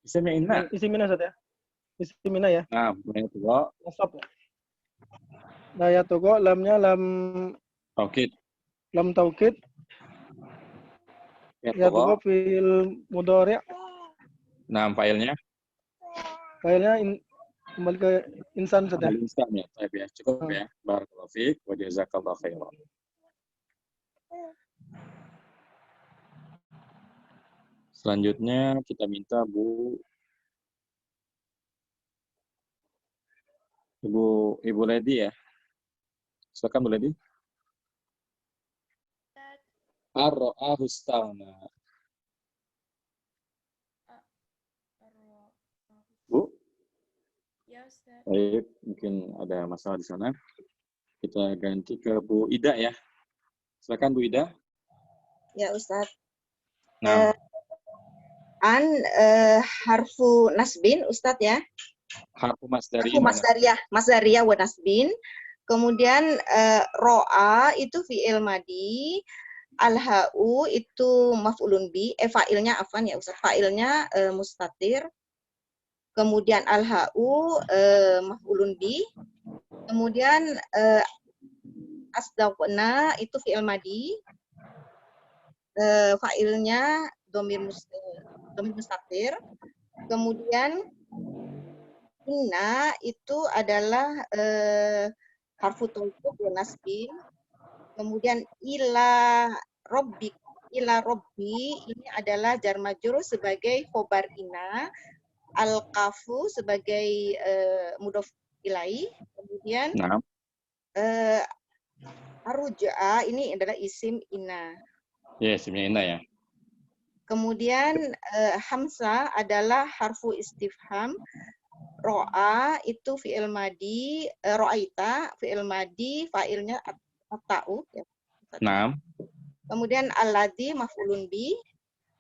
Isimnya inna. Isimina Ustaz ya. Isimina ya. Nah, itu kok Nasab ya. Nah ya togo lamnya taukid. lam taukid. Ya Ya togo kok. fil mudhari'. Nah, filenya Failnya kembali ke insan Ustaz ya. al-insan ya. Baik ya, cukup ya. Barakallahu fiik wa jazakallahu khairan. Selanjutnya kita minta Ibu Ledi ya. Silakan Bu Ledi. Ar-ra'ahu istawna. Bu? Ya, Ustaz. Baik, mungkin ada masalah di sana. Kita ganti ke Bu Ida ya. Silakan Bu Ida. Ya Ustaz. Nah, Harfu nasbin Ustaz ya. harfu masdari Harfu masdariyah wa nasbin. Kemudian ro'a itu fi'il madi, al-ha'u itu maf'ulun bi, fa'ilnya afan ya Ustaz. Fa'ilnya mustatir. Kemudian al-ha'u maf'ulun bi. Kemudian asdaqna itu fi'il madi. Fa'ilnya domir mustatir. Kemudian inna itu adalah harfu taukid wa nasbin. Kemudian ila robbi ini adalah jar majrur sebagai khobar inna. Al-kafu sebagai mudhof ilaih. Kemudian nah, aruj'a ini adalah isim inna. ya isimnya inna ya. Kemudian hamzah adalah harfu istifham. Ro'a itu fi'il madi, ro'aita fi'il madi, fa'ilnya at-ta'u. Ya. Nah, Kemudian alladzi maf'ulun bi.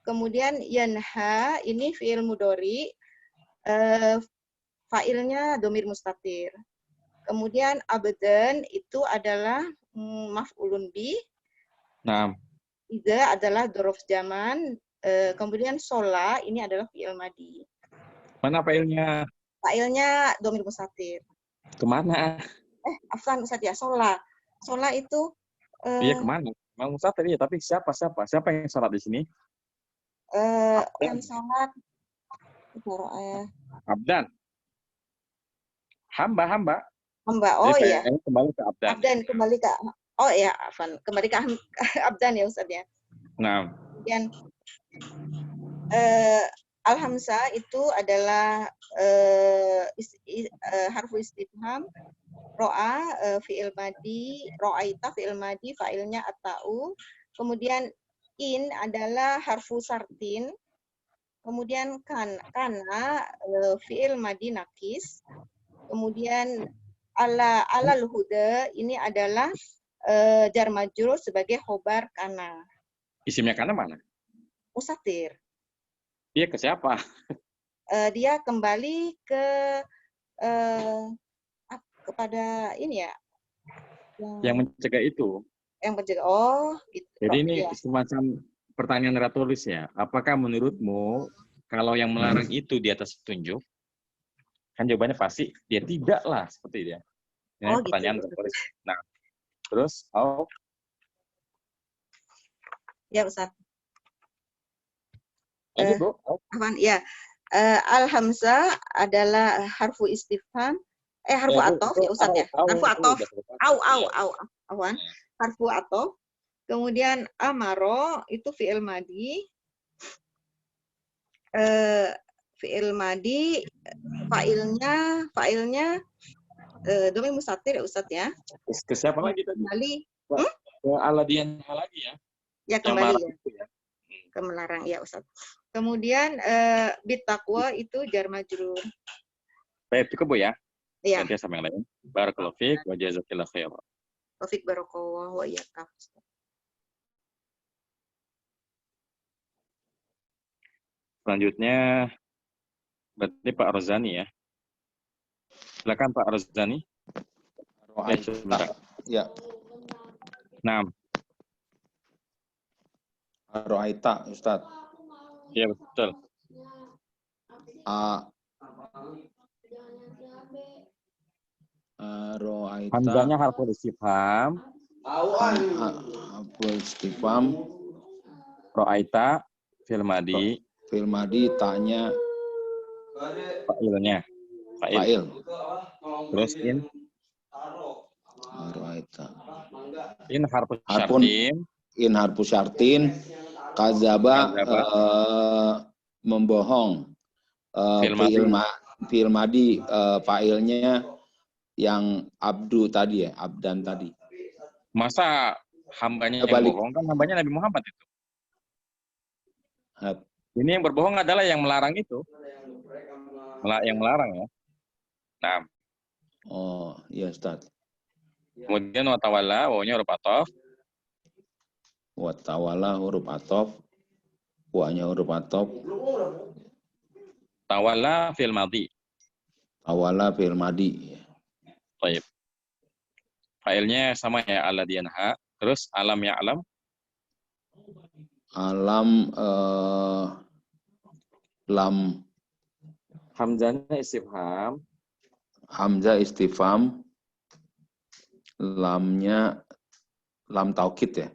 Kemudian yanha ini fi'il mudhari, fa'ilnya domir mustatir. Kemudian abdan itu adalah maf'ulun bi. nah, Iza adalah dzaraf zaman. Kemudian shola ini adalah fi'il madi. mana failnya? Fa'ilnya domir mustatir. Kemana? Afwan Ustaz ya, shola. Shola itu Iya kemana? Memang Ustaz tadi ya, tapi siapa yang sholat di sini? yang sholat Abdan. Hamba. Oh Jadi iya. kembali ke abdan. Abdan kembali ke afwan, kembali ke abdan ya Ustaz ya. Nah, Kemudian al-hamzah itu adalah harfu istifham. Ro'a fi'il madi, ro'aita fi'il madi, fa'ilnya at-ta'u. Kemudian in adalah harfu sartin. Kemudian kana fi'il madi nakis. Kemudian alal huda ini adalah jar majrur sebagai khobar kana. isimnya kana mana? Mustatir. Iya ke siapa? Dia kembali ke kepada ini ya. Yang mencegah itu. Yang mencegah. Oh, gitu. Jadi ini ya. semacam pertanyaan retoris ya. Apakah menurutmu kalau yang melarang itu di atas petunjuk? Kan jawabannya pasti dia tidak lah seperti dia. Ini pertanyaan gitu. retoris. Nah, terus Ya Ustaz. lanjut Bu. Apaan? Ya. Al-hamzah adalah harfu istifham, harfu Ya, atof ya Ustaz ya. Harfu atof. Awan. Harfu atof. Kemudian amaro itu fi'il madi. Fi'il madi fa'ilnya dhamir mustatir ya Ustaz ya. Ke siapa lagi tadi? Kembali Ke Aladian lagi ya. ya Yang kembali marah ya. itu ya. Ke melarang ya Ustaz. Kemudian bitaqwa itu jar majrur. Baik, cukup Bu ya. Iya. Gantian sama yang lain. Barakallahu fiik wa jazakillahu khairan. Taufik barakallah wa iyyakum. Selanjutnya berarti Pak Rozani ya. Silakan Pak Rozani. Sebentar. Ya. Nah, Ro'aita, Ustaz. iya betul. Ro'aita. Hamzahnya harful istifham. Harful istifham. Ro'aita fil madi. Fil madi ta'nya Fa'ilnya. fa'il. Terus Ro'aita. in harful Harfun syartin. In harfu syartin. Kazaba membohong. Fi'il madi fa'ilnya yang abdu tadi ya, abdan tadi. Masa hambanya yang Balik. bohong? Kan hambanya Nabi Muhammad itu. Hab. Ini yang berbohong adalah yang melarang itu. Yang melarang ya. Nah, Oh, iya Ustaz. kemudian watawalla, wawanya huruf atof. Watawala huruf atof. Wa-nya huruf atof. Tawalla fil madi. Tawala fi'il madi. Baik. Failnya sama ya, alladhiyanha. Terus alam ya alam. Alam lam Hamzahnya istifham. hamzah istifham. Lamnya lam taukid ya.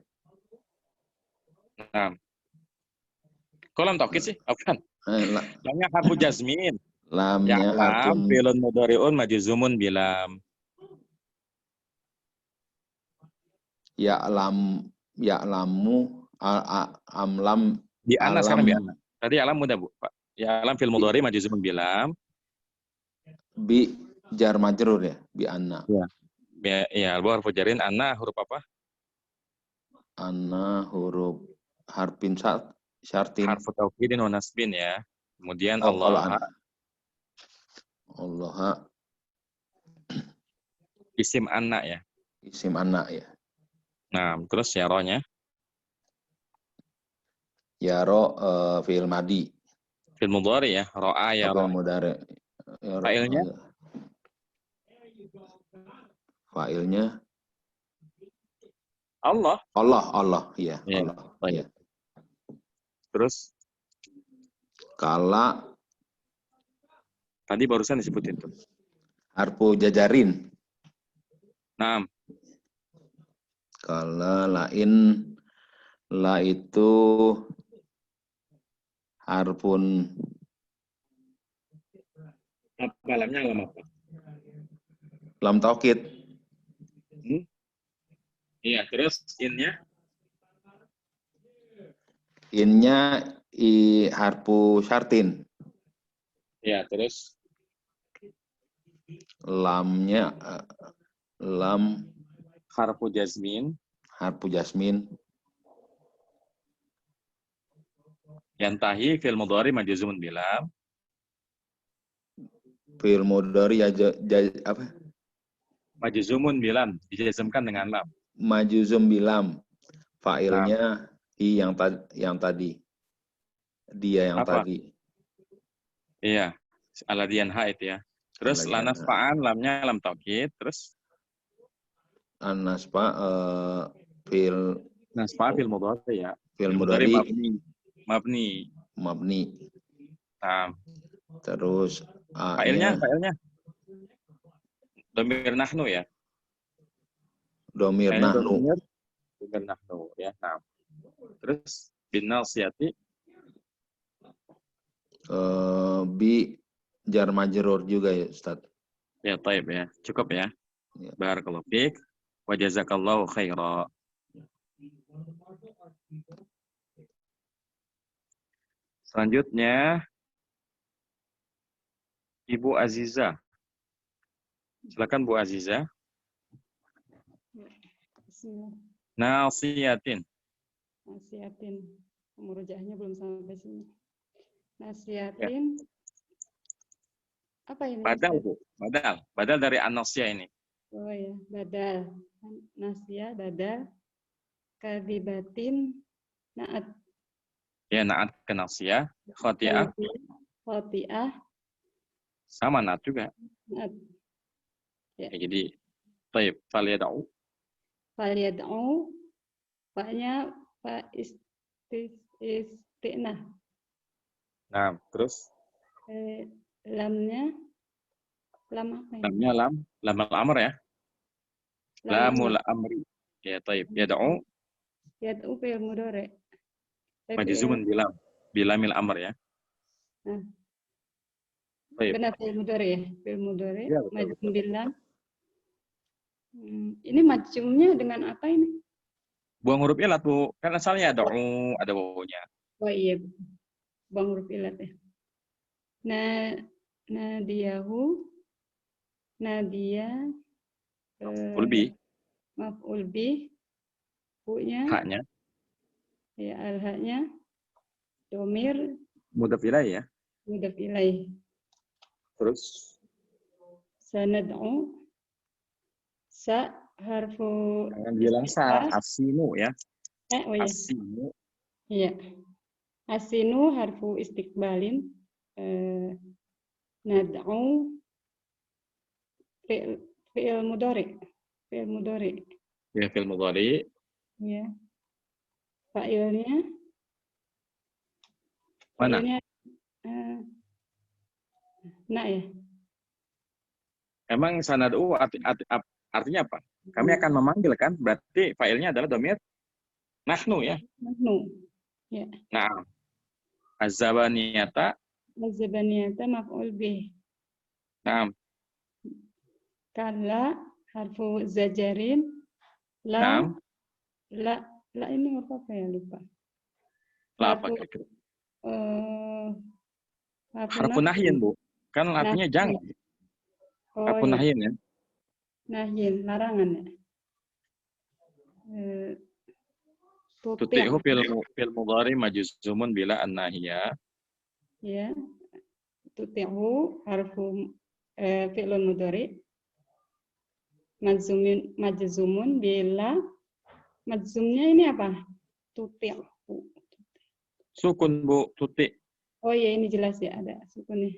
Nah. Kok lam taukid sih? Apaan? Lamnya harfu jazmin. Lamnya Ya'lam fi'lun mudhari'un majzumun bilam. Ya'lamu amlam Bi anna sekarang bi alam anna. Tadi alam mudah Bu, Pak. Ya'lam fil mudhari' majzumun bilam. bi jar majrur ya, bi anna. Ya, harfu jarin anna huruf apa? Anna huruf harfin syartin. Harfu taukidin wa nasbin ya. Kemudian Kalau Allah Allah isim anna ya. isim anna ya. Nah, terus ya rohnya Yaro fi'il madi. fil mudhari ya, ro'a ya roh. Mudhari. Failnya Failnya Allah. Allah ya, Ya, Allah. baik. Ya. Terus Kala tadi barusan disebutin tuh. harfu jajarin. Nah, Kala lain la itu harfun apa lamnya alam apa? lam taukid. Iya, terus innya Innya harfu syartin. ya, terus Lamnya lam harfu jazmin harfu jasmin. yantahi fil mudhari majzumun bilam. Fi'il mudhari apa? Majzumun bilam dijazmkan dengan lam. Majuzum bilam. Fa'ilnya yang tadi. Dia yang Apa? tadi. Iya, alladhiyanha itu ya. Terus lanas fa'an lamnya lam taukid, terus An-nasfa fil nasfa fil mudhari ya. fil mudhari Mabni. Nah, terus failnya domir nahnu ya. Domir Failnya nahnu. Domir nahnu ya. Nah. Terus bin nasiyati Bi jar majrur juga ya Ustaz. Ya, taib ya. Cukup ya. Ya. Barakallahu fiik. Wa jazakallahu khaira. Selanjutnya Ibu Aziza. Silakan Bu Aziza. Bismillah. Nasiyatin. Nasihatin. Murojaahnya belum sampai sini. Nasihatin. Apa ini? Badal, Ustaz? Bu. Badal. Badal dari an-nasiyah ini. Oh ya, badal. Nasiyah, badal. Kadibatin, naat. Ya, naat ke nasiyah. Khati'ah. Khoti'ah, Sama naat juga. naat. Ya, jadi, taib. Faliyada'u. Faliyad'u, paknya pak istinah. Nah, terus Lamnya, lam apa ini? lamnya lam. Lam al-amr ya. Lam Lamul amri. Ya, taib. Yada'u. Yad'u fi'il mudhari'. Majzumun bilam. Bilamil amr ya. Nah, Taib. benar fi'il mudhari' ya? Fi'il mudhari', Ya, betul, majzum bilam. Ini majzumnya dengan apa ini? Buang huruf ilat, Bu. Kan asalnya ada ada wawunya. Oh iya, buang huruf ilat ya. Nadiyahu, Nadia, Ulbi. maf'ul bih, hu-nya, Haknya. ya al-haknya, domir, Mudhaf ilaih ya. mudhaf ilaih. Terus. Sanad'u, sa harfu Jangan bilang sa. Asinu ya. oh ya. Asinu. Iya. Asinu harfu istiqbalin. Nad'u fi'il mudhari. Fi'il mudhari. Ya, fi'il mudhari. Ya. Fa'ilnya. Mana? Fa'ilnya nah ya. Emang sanad'u artinya apa? Kami akan memanggil kan? Berarti fa'ilnya adalah domir nahnu ya. Nahnu. Ya. Nah. Az-zabaniyata. Az-zabaniyata maf'ul bih. Nah. Kala harfu zajarin. La. La ini apa ya lupa. La apa kira-kira? Harfu nahyin, Bu. Kan artinya jangan. Harfu nahyin ya. Nahyin, larangan ya. Tuti'hu fil mudhari majzumun bila an-nahiyah. Ya. Tuti'hu harfu fi'lun mudhari majzumun bila majzumnya ini apa? Tuti'hu. Sukun, Bu, tuti'. Oh iya, ini jelas ya, ada sukunnya.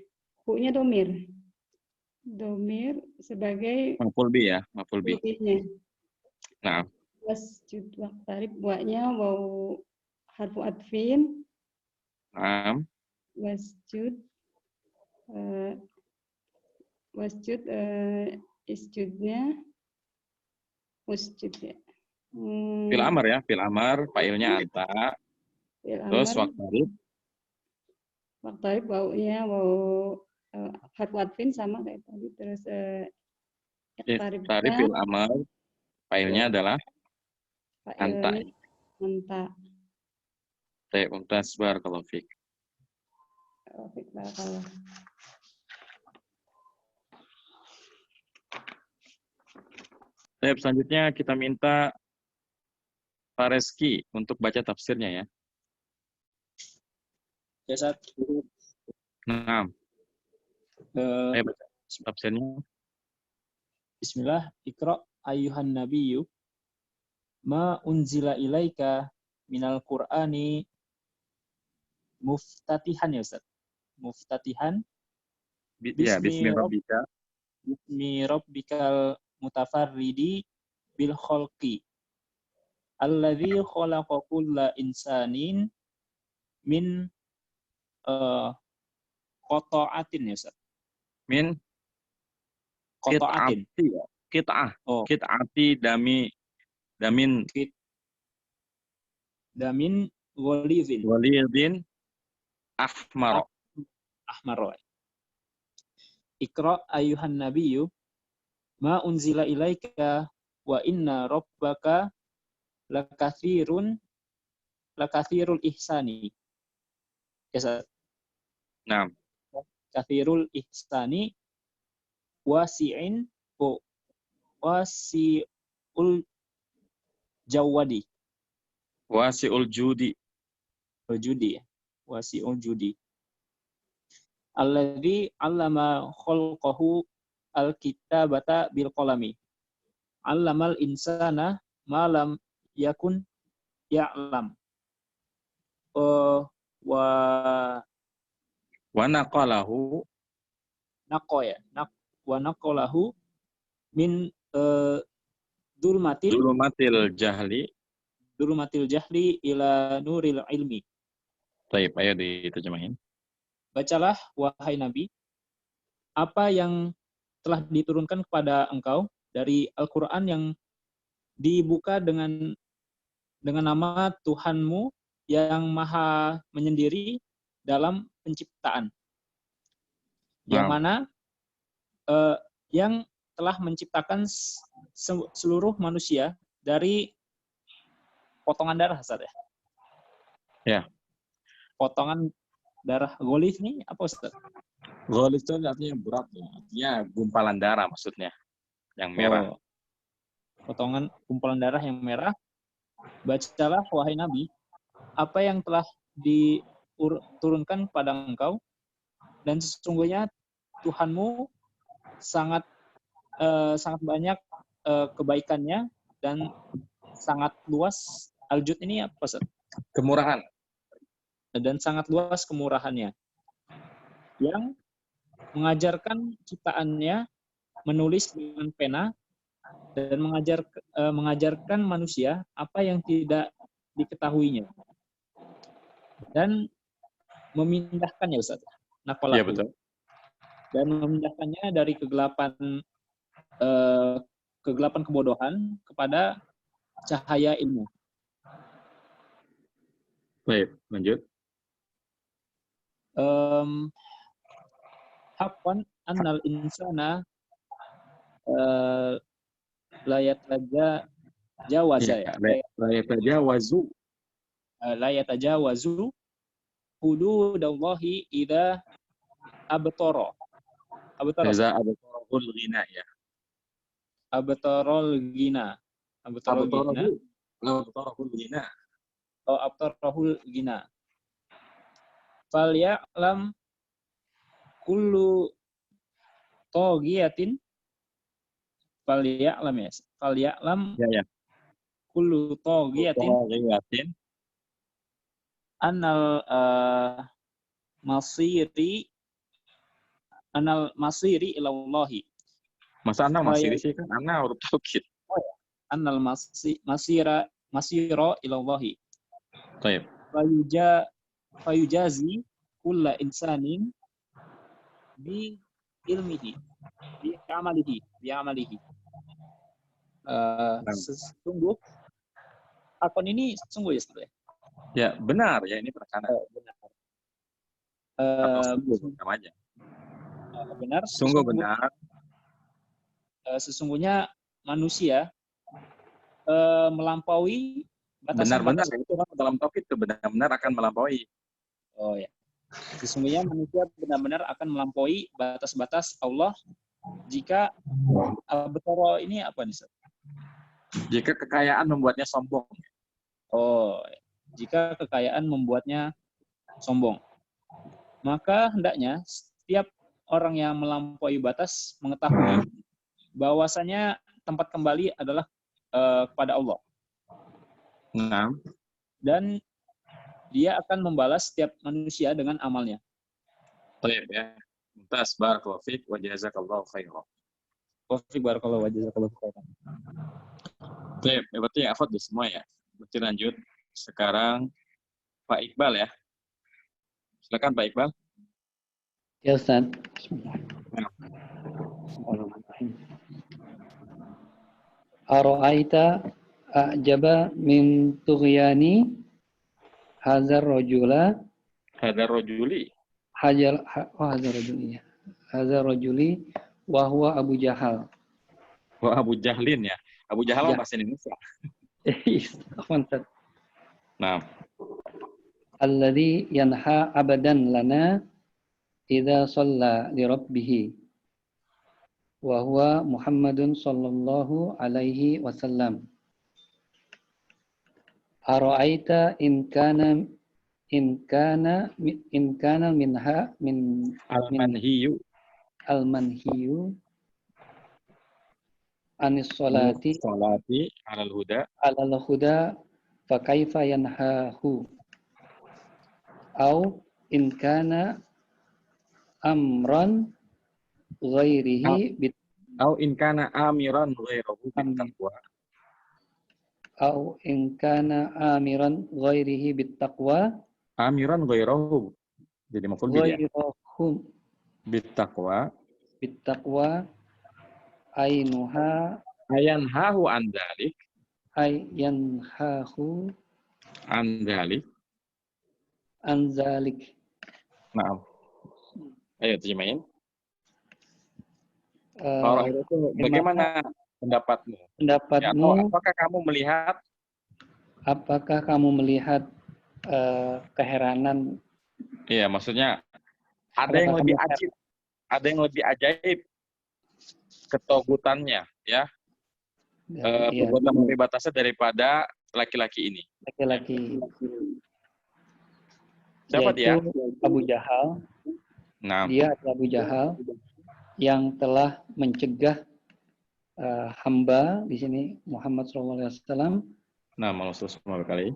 Hu-nya domir. Domir sebagai Maf'ul bi ya, maf'ul bi. Nah. Wasjud waqtarib, buatnya waw harfu atfin. Naam. Wasjud isjudnya usjud ya. Fil amr ya, fil amr, fa'ilnya anta. Terus waqtarib. Waqtarib wawnya waw harfu atfin sama kayak tadi. Terus Waqtarib fil amr, fa'ilnya adalah anta. Anta. Baik, mumtaz, barakallahu fiik. Barakallahu. Baik, selanjutnya kita minta Pak Reski untuk baca tafsirnya ya. Ya, Ustaz. Nah. Baca tafsirnya. Bismillah, Iqra ayyuhan nabiyyu ma unzila ilaika minal Qur'ani muftatihan ya Ustaz. Muftatihan. Ya, bismi rabbika. Bismi rabbikal mutafarridi bil khalqi. Alladzi khalaqa kulla insanin min qata'atin ya Ustaz. Min qata'atin. Qit'ah. Qit'ati damin ghalidhin ahmar. ahmar. Iqra ayuhan nabiyyu ma unzila ilaika wa inna rabbaka lakathirul ihsani. Ya, Nah, kathirul ihsani wasi'ul jawadi. wasi'ul judi. Judi, wasi'ul judi. Alladzi 'allama khalqahu al-kitabata bil qalami. 'Allamal insana ma lam yakun ya'lam. Wa naqalahu wa naqalahu min dulumatil jahli ila nuril ilmi. Baik, ayo diterjemahin. Bacalah wahai Nabi apa yang telah diturunkan kepada engkau dari Al-Qur'an yang dibuka dengan nama Tuhanmu yang maha menyendiri dalam penciptaan. Yang mana yang telah menciptakan seluruh manusia dari potongan darah, Ustaz ya? Ya. Potongan darah ghalidh nih apa, Ustaz? Ghalidh itu artinya berat, ya. Artinya gumpalan darah maksudnya, yang merah. Potongan gumpalan darah yang merah. Bacalah wahai Nabi apa yang telah diturunkan pada engkau, dan sesungguhnya Tuhanmu sangat banyak kebaikannya dan sangat luas. Al-Jud ini apa, Ustaz? Kemurahan. Dan sangat luas kemurahannya. Yang mengajarkan ciptaannya menulis dengan pena dan mengajarkan manusia apa yang tidak diketahuinya. Dan memindahkannya, Ustaz. Naqalahu. Iya, betul. Dan memindahkannya dari kegelapan kebodohan kepada cahaya ilmu. Baik, lanjut. Haqqan annal insana la yatajawazu hududallahi idza abtara. Jaza abtarul ghina ya. Abtarul ghina. Abtarul ghina. Oh, abtarul ghina. Fal ya'lam kullu taghiyatin. Fal ya'lam ya. Fal ya'lam Ya. kullu taghiyatin annal masiri ilallahi. Masa anna masiri sih kan anna huruf taukid. Oh ya. Annal masira ilallahi. Baik. Fayujazi kulla insanin bi ilmihi bi amalihi. Sesungguh akun ini sungguh ya, Ustaz? Ya, benar ya, ini penekanan. Benar. Sama aja. Benar. Sungguh benar. Sesungguhnya manusia melampaui Benar-benar batas-batas. itu kan dalam tauhid itu benar-benar akan melampaui. Oh ya. Sesungguhnya manusia benar-benar akan melampaui batas-batas Allah jika betoro ini apa nih, Ustaz? Jika kekayaan membuatnya sombong. Oh, jika kekayaan membuatnya sombong. Maka hendaknya setiap orang yang melampaui batas mengetahui bahwasanya tempat kembali adalah kepada Allah. Nah. Dan dia akan membalas setiap manusia dengan amalnya. Baik ya. Mumtaz, barakallahu fiik wa jazakallahu khairan. Wafiq barakallahu wa jazakallahu khairan. Baik, berarti ya afad semua ya. Berarti lanjut. Sekarang Pak Iqbal ya. Silakan Pak Iqbal. Ya, Ustaz. Ara'aita a'jaba min tughyani hadzal rajuli hadza rajuli. Hadza rajuli wa huwa Abu Jahal. Wah, Abu Jahlin ya. Abu Jahal Ya. bahasa Indonesia. Afwan, Ustaz. Nah, Alladzi yanha abadan lana idza shalla li rabbih. Wa huwa Muhammadun sallallahu alaihi wasallam. Ara'aita in kana minha min al-manhiyu al-manhiyu anis salati salati alal huda alal huda fa kaifa yanhahu au in kana amran ghairihi bit au in kana amiran ghairahu bittaqwa au in kana amiran ghairihi bit taqwa amiran ghairahu jadi maf'ul bih ya ghairahum bittaqwa bit taqwa ainuha ayanhahu an dzalik ayanhahu an dzalik. anzalik. Nah, ayo terjemahin. Orang itu bagaimana pendapatmu? Ya, atau apakah kamu melihat keheranan? Iya, maksudnya ada yang lebih ajaib, ketogutannya, ya. Perbuatan melampaui batasnya daripada laki-laki ini. Laki-laki. Siapa dia? Abu Jahal. Nah. Dia adalah Abu Jahal yang telah mencegah hamba di sini Muhammad SAW. Nah, maksudnya kali.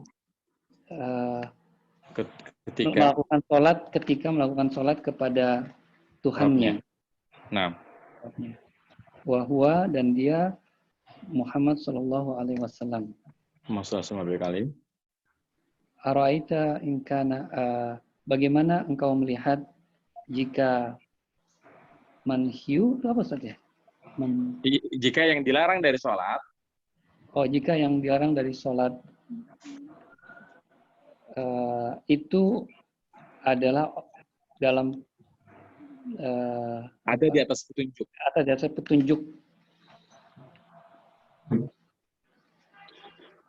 Ketika melakukan sholat kepada Tuhannya. Nah. Wahwa dan dia Muhammad SAW. Maksudnya kali. Araita inkana bagaimana engkau melihat jika manhiu itu apa saja? Jika yang dilarang dari sholat. Oh, jika yang dilarang dari sholat itu adalah dalam ada di atas petunjuk. Ada di atas petunjuk.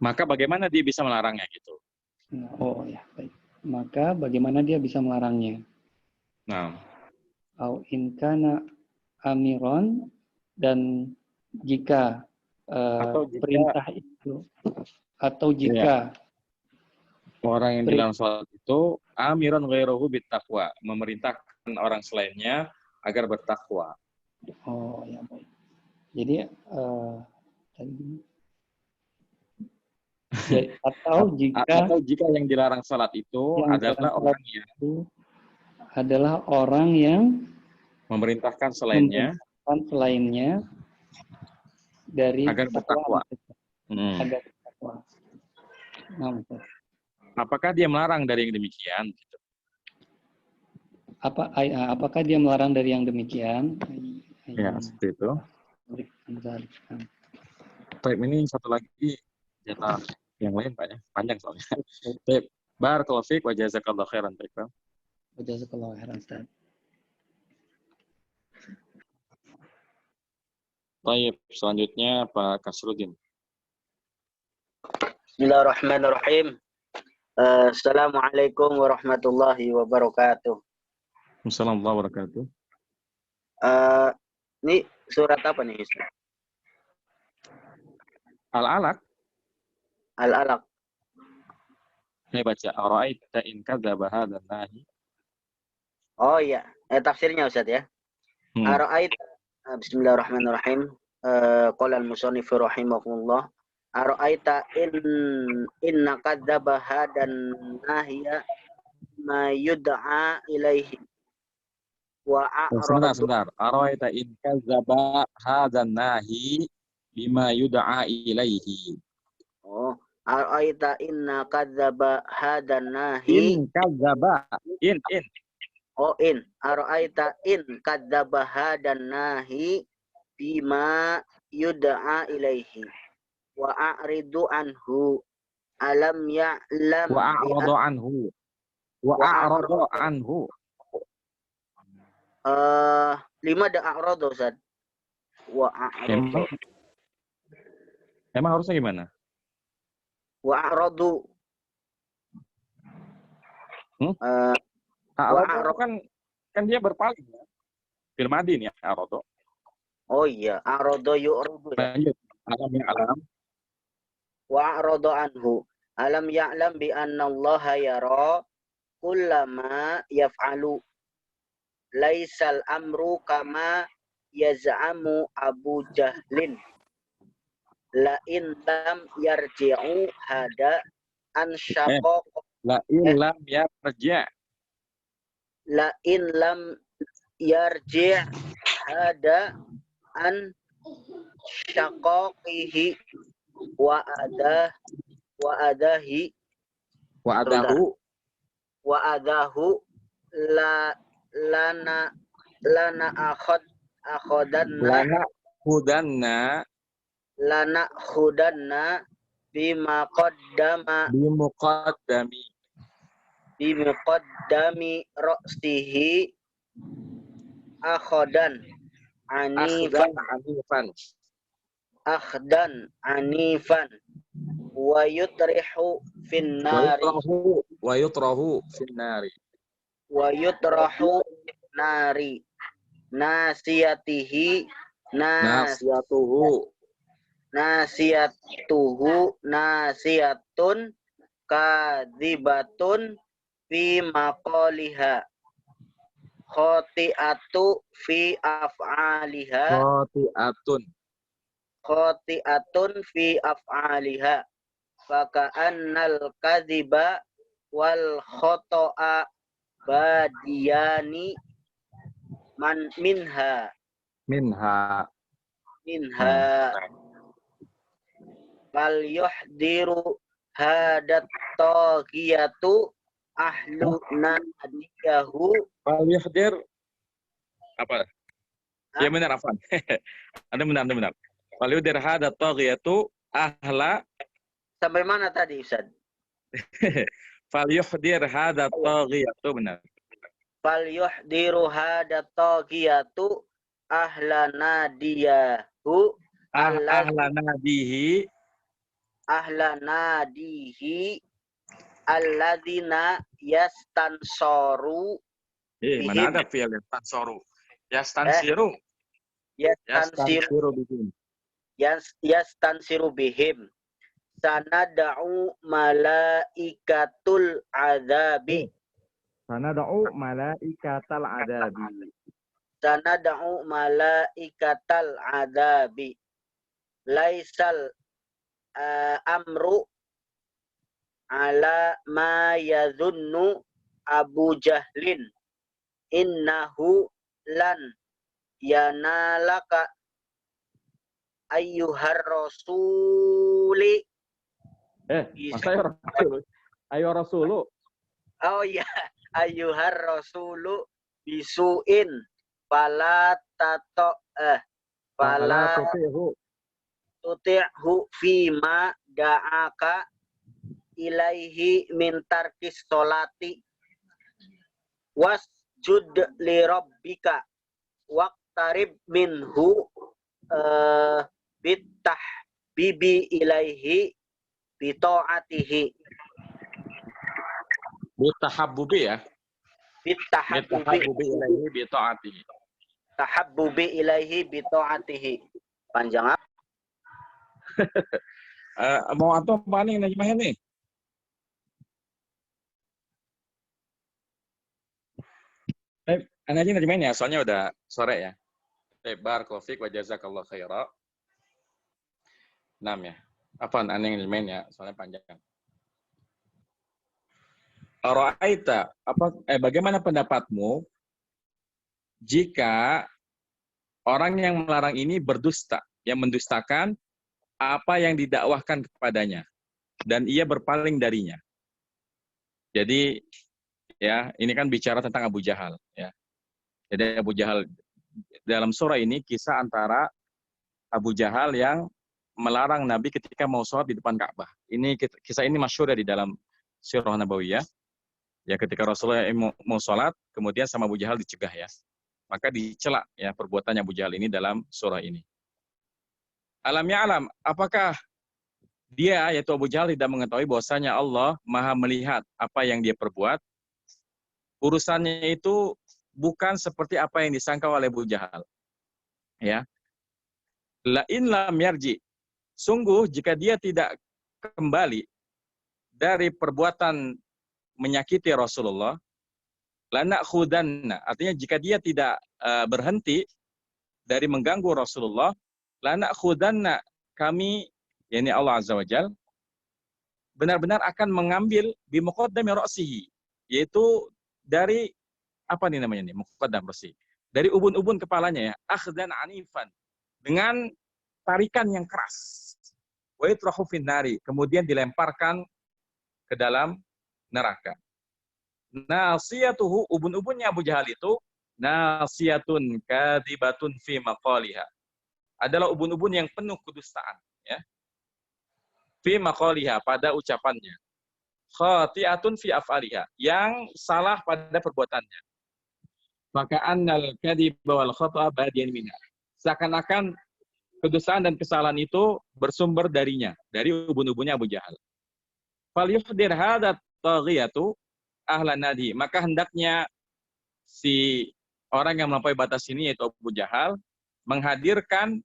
Maka bagaimana dia bisa melarangnya gitu? Oh ya, baik. Maka bagaimana dia bisa melarangnya? Nah. Au in kana amiron, dan jika perintah itu atau jika orang yang dilarang sholat itu amiron ghairahu bittaqwa, memerintahkan orang selainnya agar bertakwa. Oh ya, baik. Jadi atau jika yang dilarang sholat itu adalah orang yang memerintahkan selainnya dari agar bertakwa. Agar bertakwa. Nah, apakah dia melarang dari yang demikian? Apakah dia melarang dari yang demikian? Ya, seperti itu. Baik, ini satu lagi jatah yang lain Pak ya, panjang soalnya. Baik, barakallahu fiik wa jazakallahu khairan. Wa jazakallahu khairan, Ustaz. Baik, selanjutnya Pak Kasrudin. Bismillahirrahmanirrahim. Assalamualaikum warahmatullahi wabarakatuh. Assalamualaikum warahmatullahi wabarakatuh. Ini surat apa nih, Ustaz? Al-Alaq. Al-Alaq. Saya baca ara'aita in kadzdzaba hadzal nahi. Oh iya, tafsirnya Ustaz ya. Ara'aita, bismillahirrahmanirrahim. Qala al-musannif rahimahullah. Ara'aita inna kadzdzaba hadan nahiya ma yud'a ilaihi wa a'rada. Sebentar. Ara'aita in kadzdzaba hadan nahi bima yud'a ilaihi. Oh, ara'aita inna kadzdzaba hadan nahi. In kadzdzaba. In. Oh, in. Ara'aita in kadzdzaba hadan nahi bima yud'a ilaihi wa a'ridu anhu alam ya'lam wa a'radu anhu 5 ada a'rada Ustaz. Wa a'radu. Emang harusnya gimana? Wa a'radu. A'radu kan dia berpaling ya. Fil madi nih a'radu. Oh iya, a'rada yu'ridu ya. Lanjut. Alam ya alam. Wa a'rada anhu. Alam ya'lam bi anna Allah yara kullama yaf'alu. Laisal amru kama yaz'amu Abu Jahlin. La in lam yarji'u hada an syaqaq. La in lam yarji'. La in lam yarji' hada an syaqaqihi wa adahu lana khudanna bimuqaddami ra'sihi akhdan anifan wa yutrahu nari nasiyatun kadzibatun fi maqaliha khati'atu fi af'aliha faka'annal kadhiba wal khoto'a badiyani minha fal yuhdiru hadat taghiyatu ahlu nadiyahu. Fal yuhdir apa? Ya benar Afan. Ada benar. Fal yuhdir hadat taghiyatu ahla. Sampai mana tadi Ustaz? Fal yuhdir hadat taghiyatu benar. Fal yuhdiru hadat taghiyatu ahla nadiyahu ahla nadihi alladzina yastansoru Mana ada fi'il yastansoru? Yastansiru. Yastansiru bihim. Sanada'u malaikatul azabi. Sanada'u malaikatal adabi. Sanada'u malaikatal adabi. Laisal amru ala ma yadhunnu Abu Jahlin. Innahu lan yanalaka ayyuhar rasuli. Masa ayo rasulu. Oh ya, ayyuhar rasulu bisuin fala tuti'hu fima da'aka ilaihi min tarkis sholati wasjud li rabbika waqtarib minhu bitahbibi ilaihi bita'atihi. Bitahabbubi ya. Bitahabbubi ilaihi bita'atihi. Tahabbubi ilaihi bita'atihi. Panjang apa? Mau antum apa nih najmahnya nih? Aja najmahnya soalnya udah sore ya. Barakallahu fiik wa jazakallahu khaira. 6 ya. Apaan aneh najmahnya soalnya panjang. Ara'aita, bagaimana pendapatmu jika orang yang melarang ini berdusta, yang mendustakan apa yang didakwahkan kepadanya dan ia berpaling darinya. Jadi ya, ini kan bicara tentang Abu Jahal ya. Jadi Abu Jahal dalam surah ini kisah antara Abu Jahal yang melarang Nabi ketika mau sholat di depan Ka'bah. Ini kisah ini masyhur di dalam Sirah Nabawiyah. Ya, ketika Rasulullah mau sholat, kemudian sama Abu Jahal dicegah ya. Maka dicela ya perbuatannya Abu Jahal ini dalam surah ini. Alam ya'lam, apakah dia yaitu Abu Jahal tidak mengetahui bahwasanya Allah Maha melihat apa yang dia perbuat? Urusannya itu bukan seperti apa yang disangka oleh Abu Jahal. Ya. La in lam yarji. Sungguh jika dia tidak kembali dari perbuatan menyakiti Rasulullah, lana khudanna. Artinya jika dia tidak berhenti dari mengganggu Rasulullah, lana khudanna, kami, yakni Allah Azza wa Jal, benar-benar akan mengambil bimuqaddami ra'sihi, yaitu dari apa nih namanya nih, muqaddam ra'si, dari ubun-ubun kepalanya ya, akhdan anifan, dengan tarikan yang keras. Wa yutrahu fin nari, kemudian dilemparkan ke dalam neraka. Nasiyatuhu, ubun-ubunnya Abu Jahal itu nasiyatun kadibatun fi maqaliha. Adalah ubun-ubun yang penuh kedustaan, ya. Fi maqaliha, pada ucapannya. Khati'atun fi af'aliha, yang salah pada perbuatannya. Maka annal kadiba wal khata'a badiyan minha. Seakan-akan kedustaan dan kesalahan itu bersumber darinya, dari ubun-ubunnya Abu Jahal. Fal yuhdir hadat taghiyatu ahlan nadi, maka hendaknya si orang yang melampaui batas ini yaitu Abu Jahal menghadirkan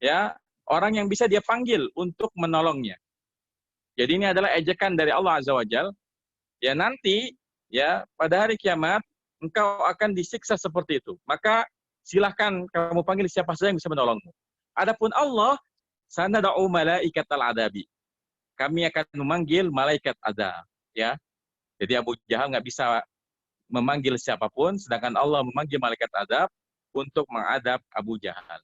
ya orang yang bisa dia panggil untuk menolongnya. Jadi ini adalah ejekan dari Allah Azza wa Jal. Ya nanti ya pada hari kiamat engkau akan disiksa seperti itu. Maka silahkan kamu panggil siapa saja yang bisa menolongmu. Adapun Allah, sanada'u malaikatal adabi. Kami akan memanggil malaikat adab, ya. Jadi Abu Jahal nggak bisa memanggil siapapun, sedangkan Allah memanggil malaikat adab untuk mengadab Abu Jahal.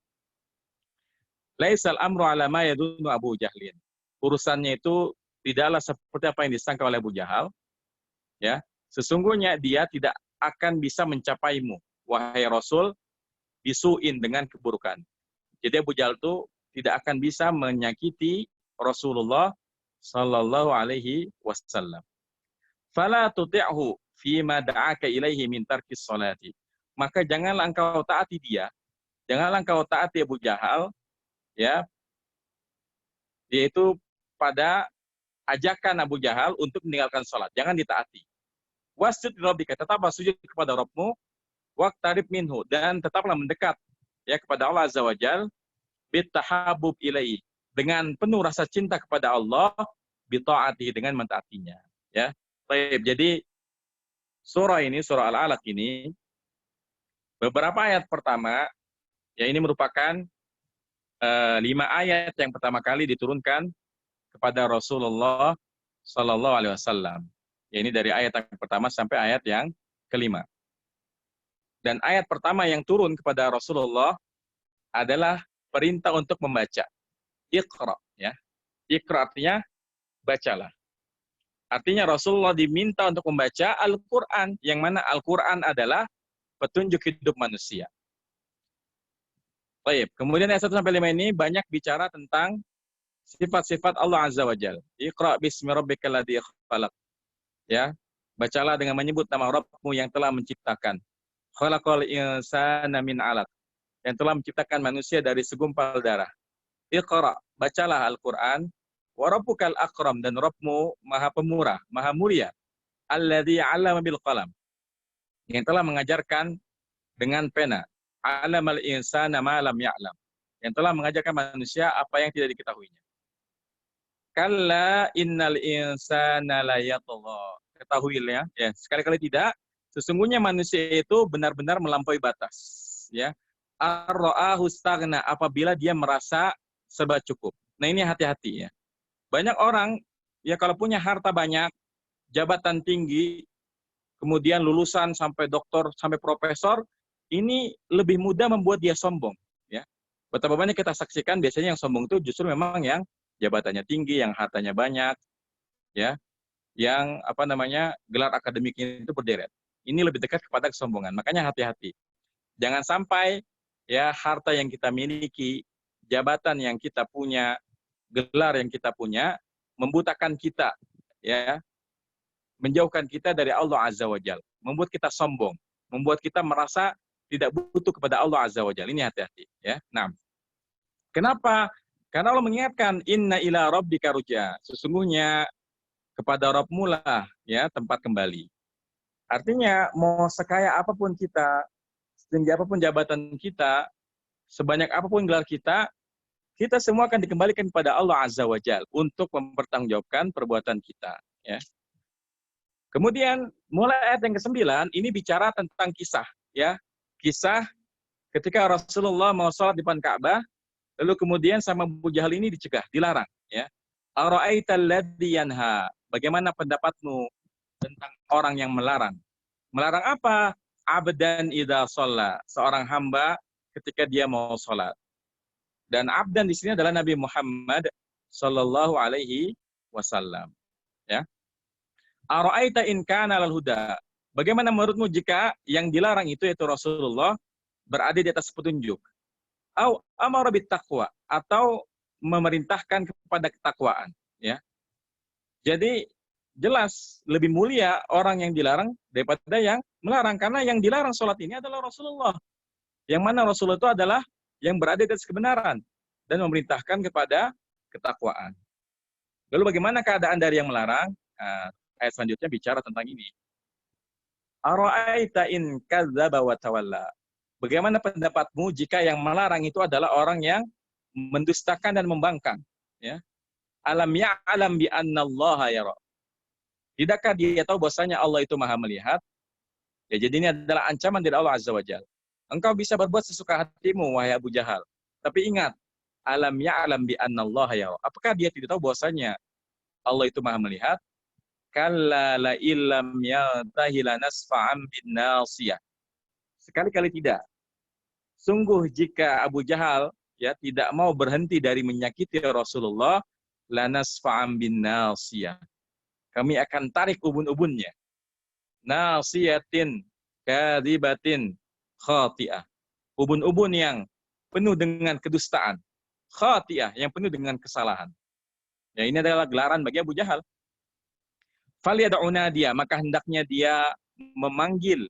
Laisal amru ala ma yadunnu Abu Jahlin. Urusannya itu tidaklah seperti apa yang disangka oleh Abu Jahal. Ya, sesungguhnya dia tidak akan bisa mencapaimu, wahai Rasul, bisuin dengan keburukan. Jadi Abu Jahal itu tidak akan bisa menyakiti Rasulullah sallallahu alaihi wasallam. Fala tuti'hu fima da'aka ilaihi min tarkis salati. Maka janganlah engkau taati dia. Janganlah engkau taati Abu Jahal, ya. Yaitu pada ajakan Abu Jahal untuk meninggalkan salat. Jangan ditaati. Wasjud rabbika, tetaplah sujud kepada Rabbmu, waqtarib minhu, dan tetaplah mendekat ya kepada Allah Azza wa Jal, bitahabub ilaihi, dengan penuh rasa cinta kepada Allah, bita'atihi, dengan mentaatinya. Ya. Baik, jadi surah ini, surah Al-Alaq ini, beberapa ayat pertama, ya ini merupakan 5 ayat yang pertama kali diturunkan kepada Rasulullah Sallallahu Alaihi Wasallam. Ya, ini dari ayat yang pertama sampai ayat yang kelima. Dan ayat pertama yang turun kepada Rasulullah adalah perintah untuk membaca. Iqra, ya. Iqra artinya bacalah. Artinya Rasulullah diminta untuk membaca Al-Quran, yang mana Al-Quran adalah petunjuk hidup manusia. Baik, kemudian ayat 1-5 ini banyak bicara tentang sifat-sifat Allah Azza wa Jalla. Iqra bismi rabbikal ladzi khalaq. Ya, bacalah dengan menyebut nama Rabbmu yang telah menciptakan. Khalaqal insana min 'alaq. Yang telah menciptakan manusia dari segumpal darah. Iqra, bacalah Al-Qur'an. Wa rabbukal akram, dan Rabbmu Maha Pemurah, Maha Mulia. Alladzi 'allama bil qalam. Yang telah mengajarkan dengan pena. 'Allamal insana ma lam ya'lam. Yang telah mengajarkan manusia apa yang tidak diketahuinya. Kalla innal insana la yatgha. Ketahuilah ya, sekali-kali tidak, sesungguhnya manusia itu benar-benar melampaui batas, ya. Ar-ra'ahu staghna, apabila dia merasa serba cukup. Nah, ini hati-hati ya. Banyak orang ya kalau punya harta banyak, jabatan tinggi, kemudian lulusan sampai doktor, sampai profesor, ini lebih mudah membuat dia sombong, ya. Betapa banyak kita saksikan biasanya yang sombong itu justru memang yang jabatannya tinggi, yang hartanya banyak, ya, yang gelar akademiknya itu berderet. Ini lebih dekat kepada kesombongan. Makanya hati-hati. Jangan sampai ya harta yang kita miliki, jabatan yang kita punya, gelar yang kita punya membutakan kita, ya, menjauhkan kita dari Allah Azza wa Jalla, membuat kita sombong, membuat kita merasa tidak butuh kepada Allah Azza wa Jalla. Ini hati-hati ya. Nah, kenapa? Karena Allah mengingatkan inna ila rabbika ruj'a. Sesungguhnya kepada Rabbmu lah ya tempat kembali. Artinya mau sekaya apapun kita, setinggi apapun jabatan kita, sebanyak apapun gelar kita, kita semua akan dikembalikan kepada Allah Azza wa Jalla untuk mempertanggungjawabkan perbuatan kita ya. Kemudian mulai ayat yang ke-9 ini bicara tentang kisah ya. Kisah ketika Rasulullah mau sholat di depan Ka'bah, lalu kemudian sama Abu Jahal ini dicegah, dilarang ya. Ara'aital ladzi yanha? Bagaimana pendapatmu tentang orang yang melarang? Melarang apa? Abdan idza shalla, seorang hamba ketika dia mau sholat. Dan abdan di sini adalah Nabi Muhammad sallallahu alaihi wasallam ya. Ara'aita in kana lal huda? Bagaimana menurutmu jika yang dilarang itu yaitu Rasulullah berada di atas petunjuk? Au amara bit taqwa, atau memerintahkan kepada ketakwaan ya. Jadi jelas lebih mulia orang yang dilarang daripada yang melarang, karena yang dilarang sholat ini adalah Rasulullah. Yang mana Rasulullah itu adalah yang berada di atas kebenaran dan memerintahkan kepada ketakwaan. Lalu bagaimana keadaan dari yang melarang? Ayat selanjutnya bicara tentang ini. Ara'aita in kadzdzaba wa tawalla? Bagaimana pendapatmu jika yang melarang itu adalah orang yang mendustakan dan membangkang ya? Alam ya'lam bi annallaha yara? Tidakkah dia tahu bahwasanya Allah itu Maha melihat? Ya, jadi ini adalah ancaman dari Allah Azza wa Jalla. Engkau bisa berbuat sesuka hatimu wahai Abu Jahal, tapi ingat, alam ya'lam bi annallaha yara? Apakah dia tidak tahu bahwasanya Allah itu Maha melihat? Kalla la illam yantahi lanasfa'an bin nasiyah. Sekali-kali tidak. Sungguh jika Abu Jahal ya tidak mau berhenti dari menyakiti Rasulullah, lanasfa'an bin nasiyah. Kami akan tarik ubun-ubunnya. Nasiyatin kadzibatin khati'ah. Ubun-ubun yang penuh dengan kedustaan. Khati'ah, yang penuh dengan kesalahan. Ya, ini adalah gelaran bagi Abu Jahal. Falyad'una dia, maka hendaknya dia memanggil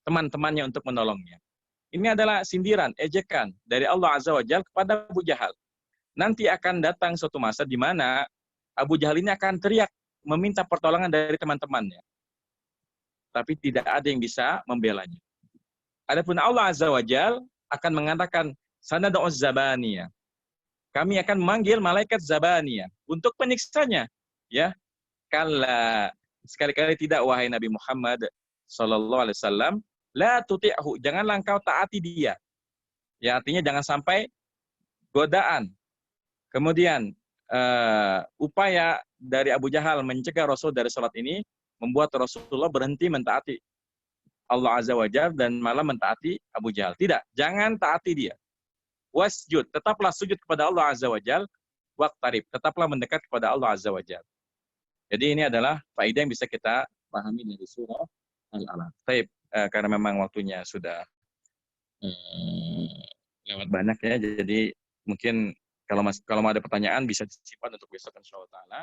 teman-temannya untuk menolongnya. Ini adalah sindiran, ejekan dari Allah Azza wa Jalla kepada Abu Jahal. Nanti akan datang suatu masa di mana Abu Jahal ini akan teriak meminta pertolongan dari teman-temannya. Tapi tidak ada yang bisa membelanya. Adapun Allah Azza wa Jalla akan mengatakan sanad'u zabaniyah. Kami akan memanggil malaikat zabaniyah untuk penyiksanya, ya. Kalla, sekali-kali tidak wahai Nabi Muhammad sallallahu alaihi wasallam, la tuti'hu, janganlah engkau taati dia. Ya, artinya jangan sampai godaan. Kemudian upaya dari Abu Jahal mencegah Rasul dari salat ini membuat Rasulullah berhenti mentaati Allah Azza wa Jalla dan malah mentaati Abu Jahal. Tidak, jangan taati dia. Wasjud, tetaplah sujud kepada Allah Azza wa Jalla, waqtarib, tetaplah mendekat kepada Allah Azza wa Jalla. Jadi ini adalah faedah yang bisa kita pahami dari surah Al-Alaq. Baik, karena memang waktunya sudah lewat banyak ya, jadi mungkin kalau mau ada pertanyaan bisa disimpan untuk besok insyaallah taala.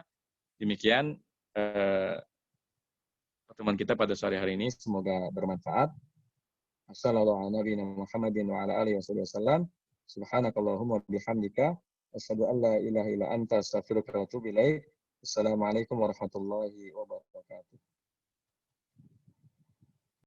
Demikian pertemuan kita pada sore hari ini, semoga bermanfaat. Wassallallahu ala nabiyina Muhammadin wa ala alihi wasallam. Subhanakallahumma bihamdika asyhadu an la ilaha illa anta astaghfiruka wa atubu ilaik. Assalamualaikum warahmatullahi wabarakatuh.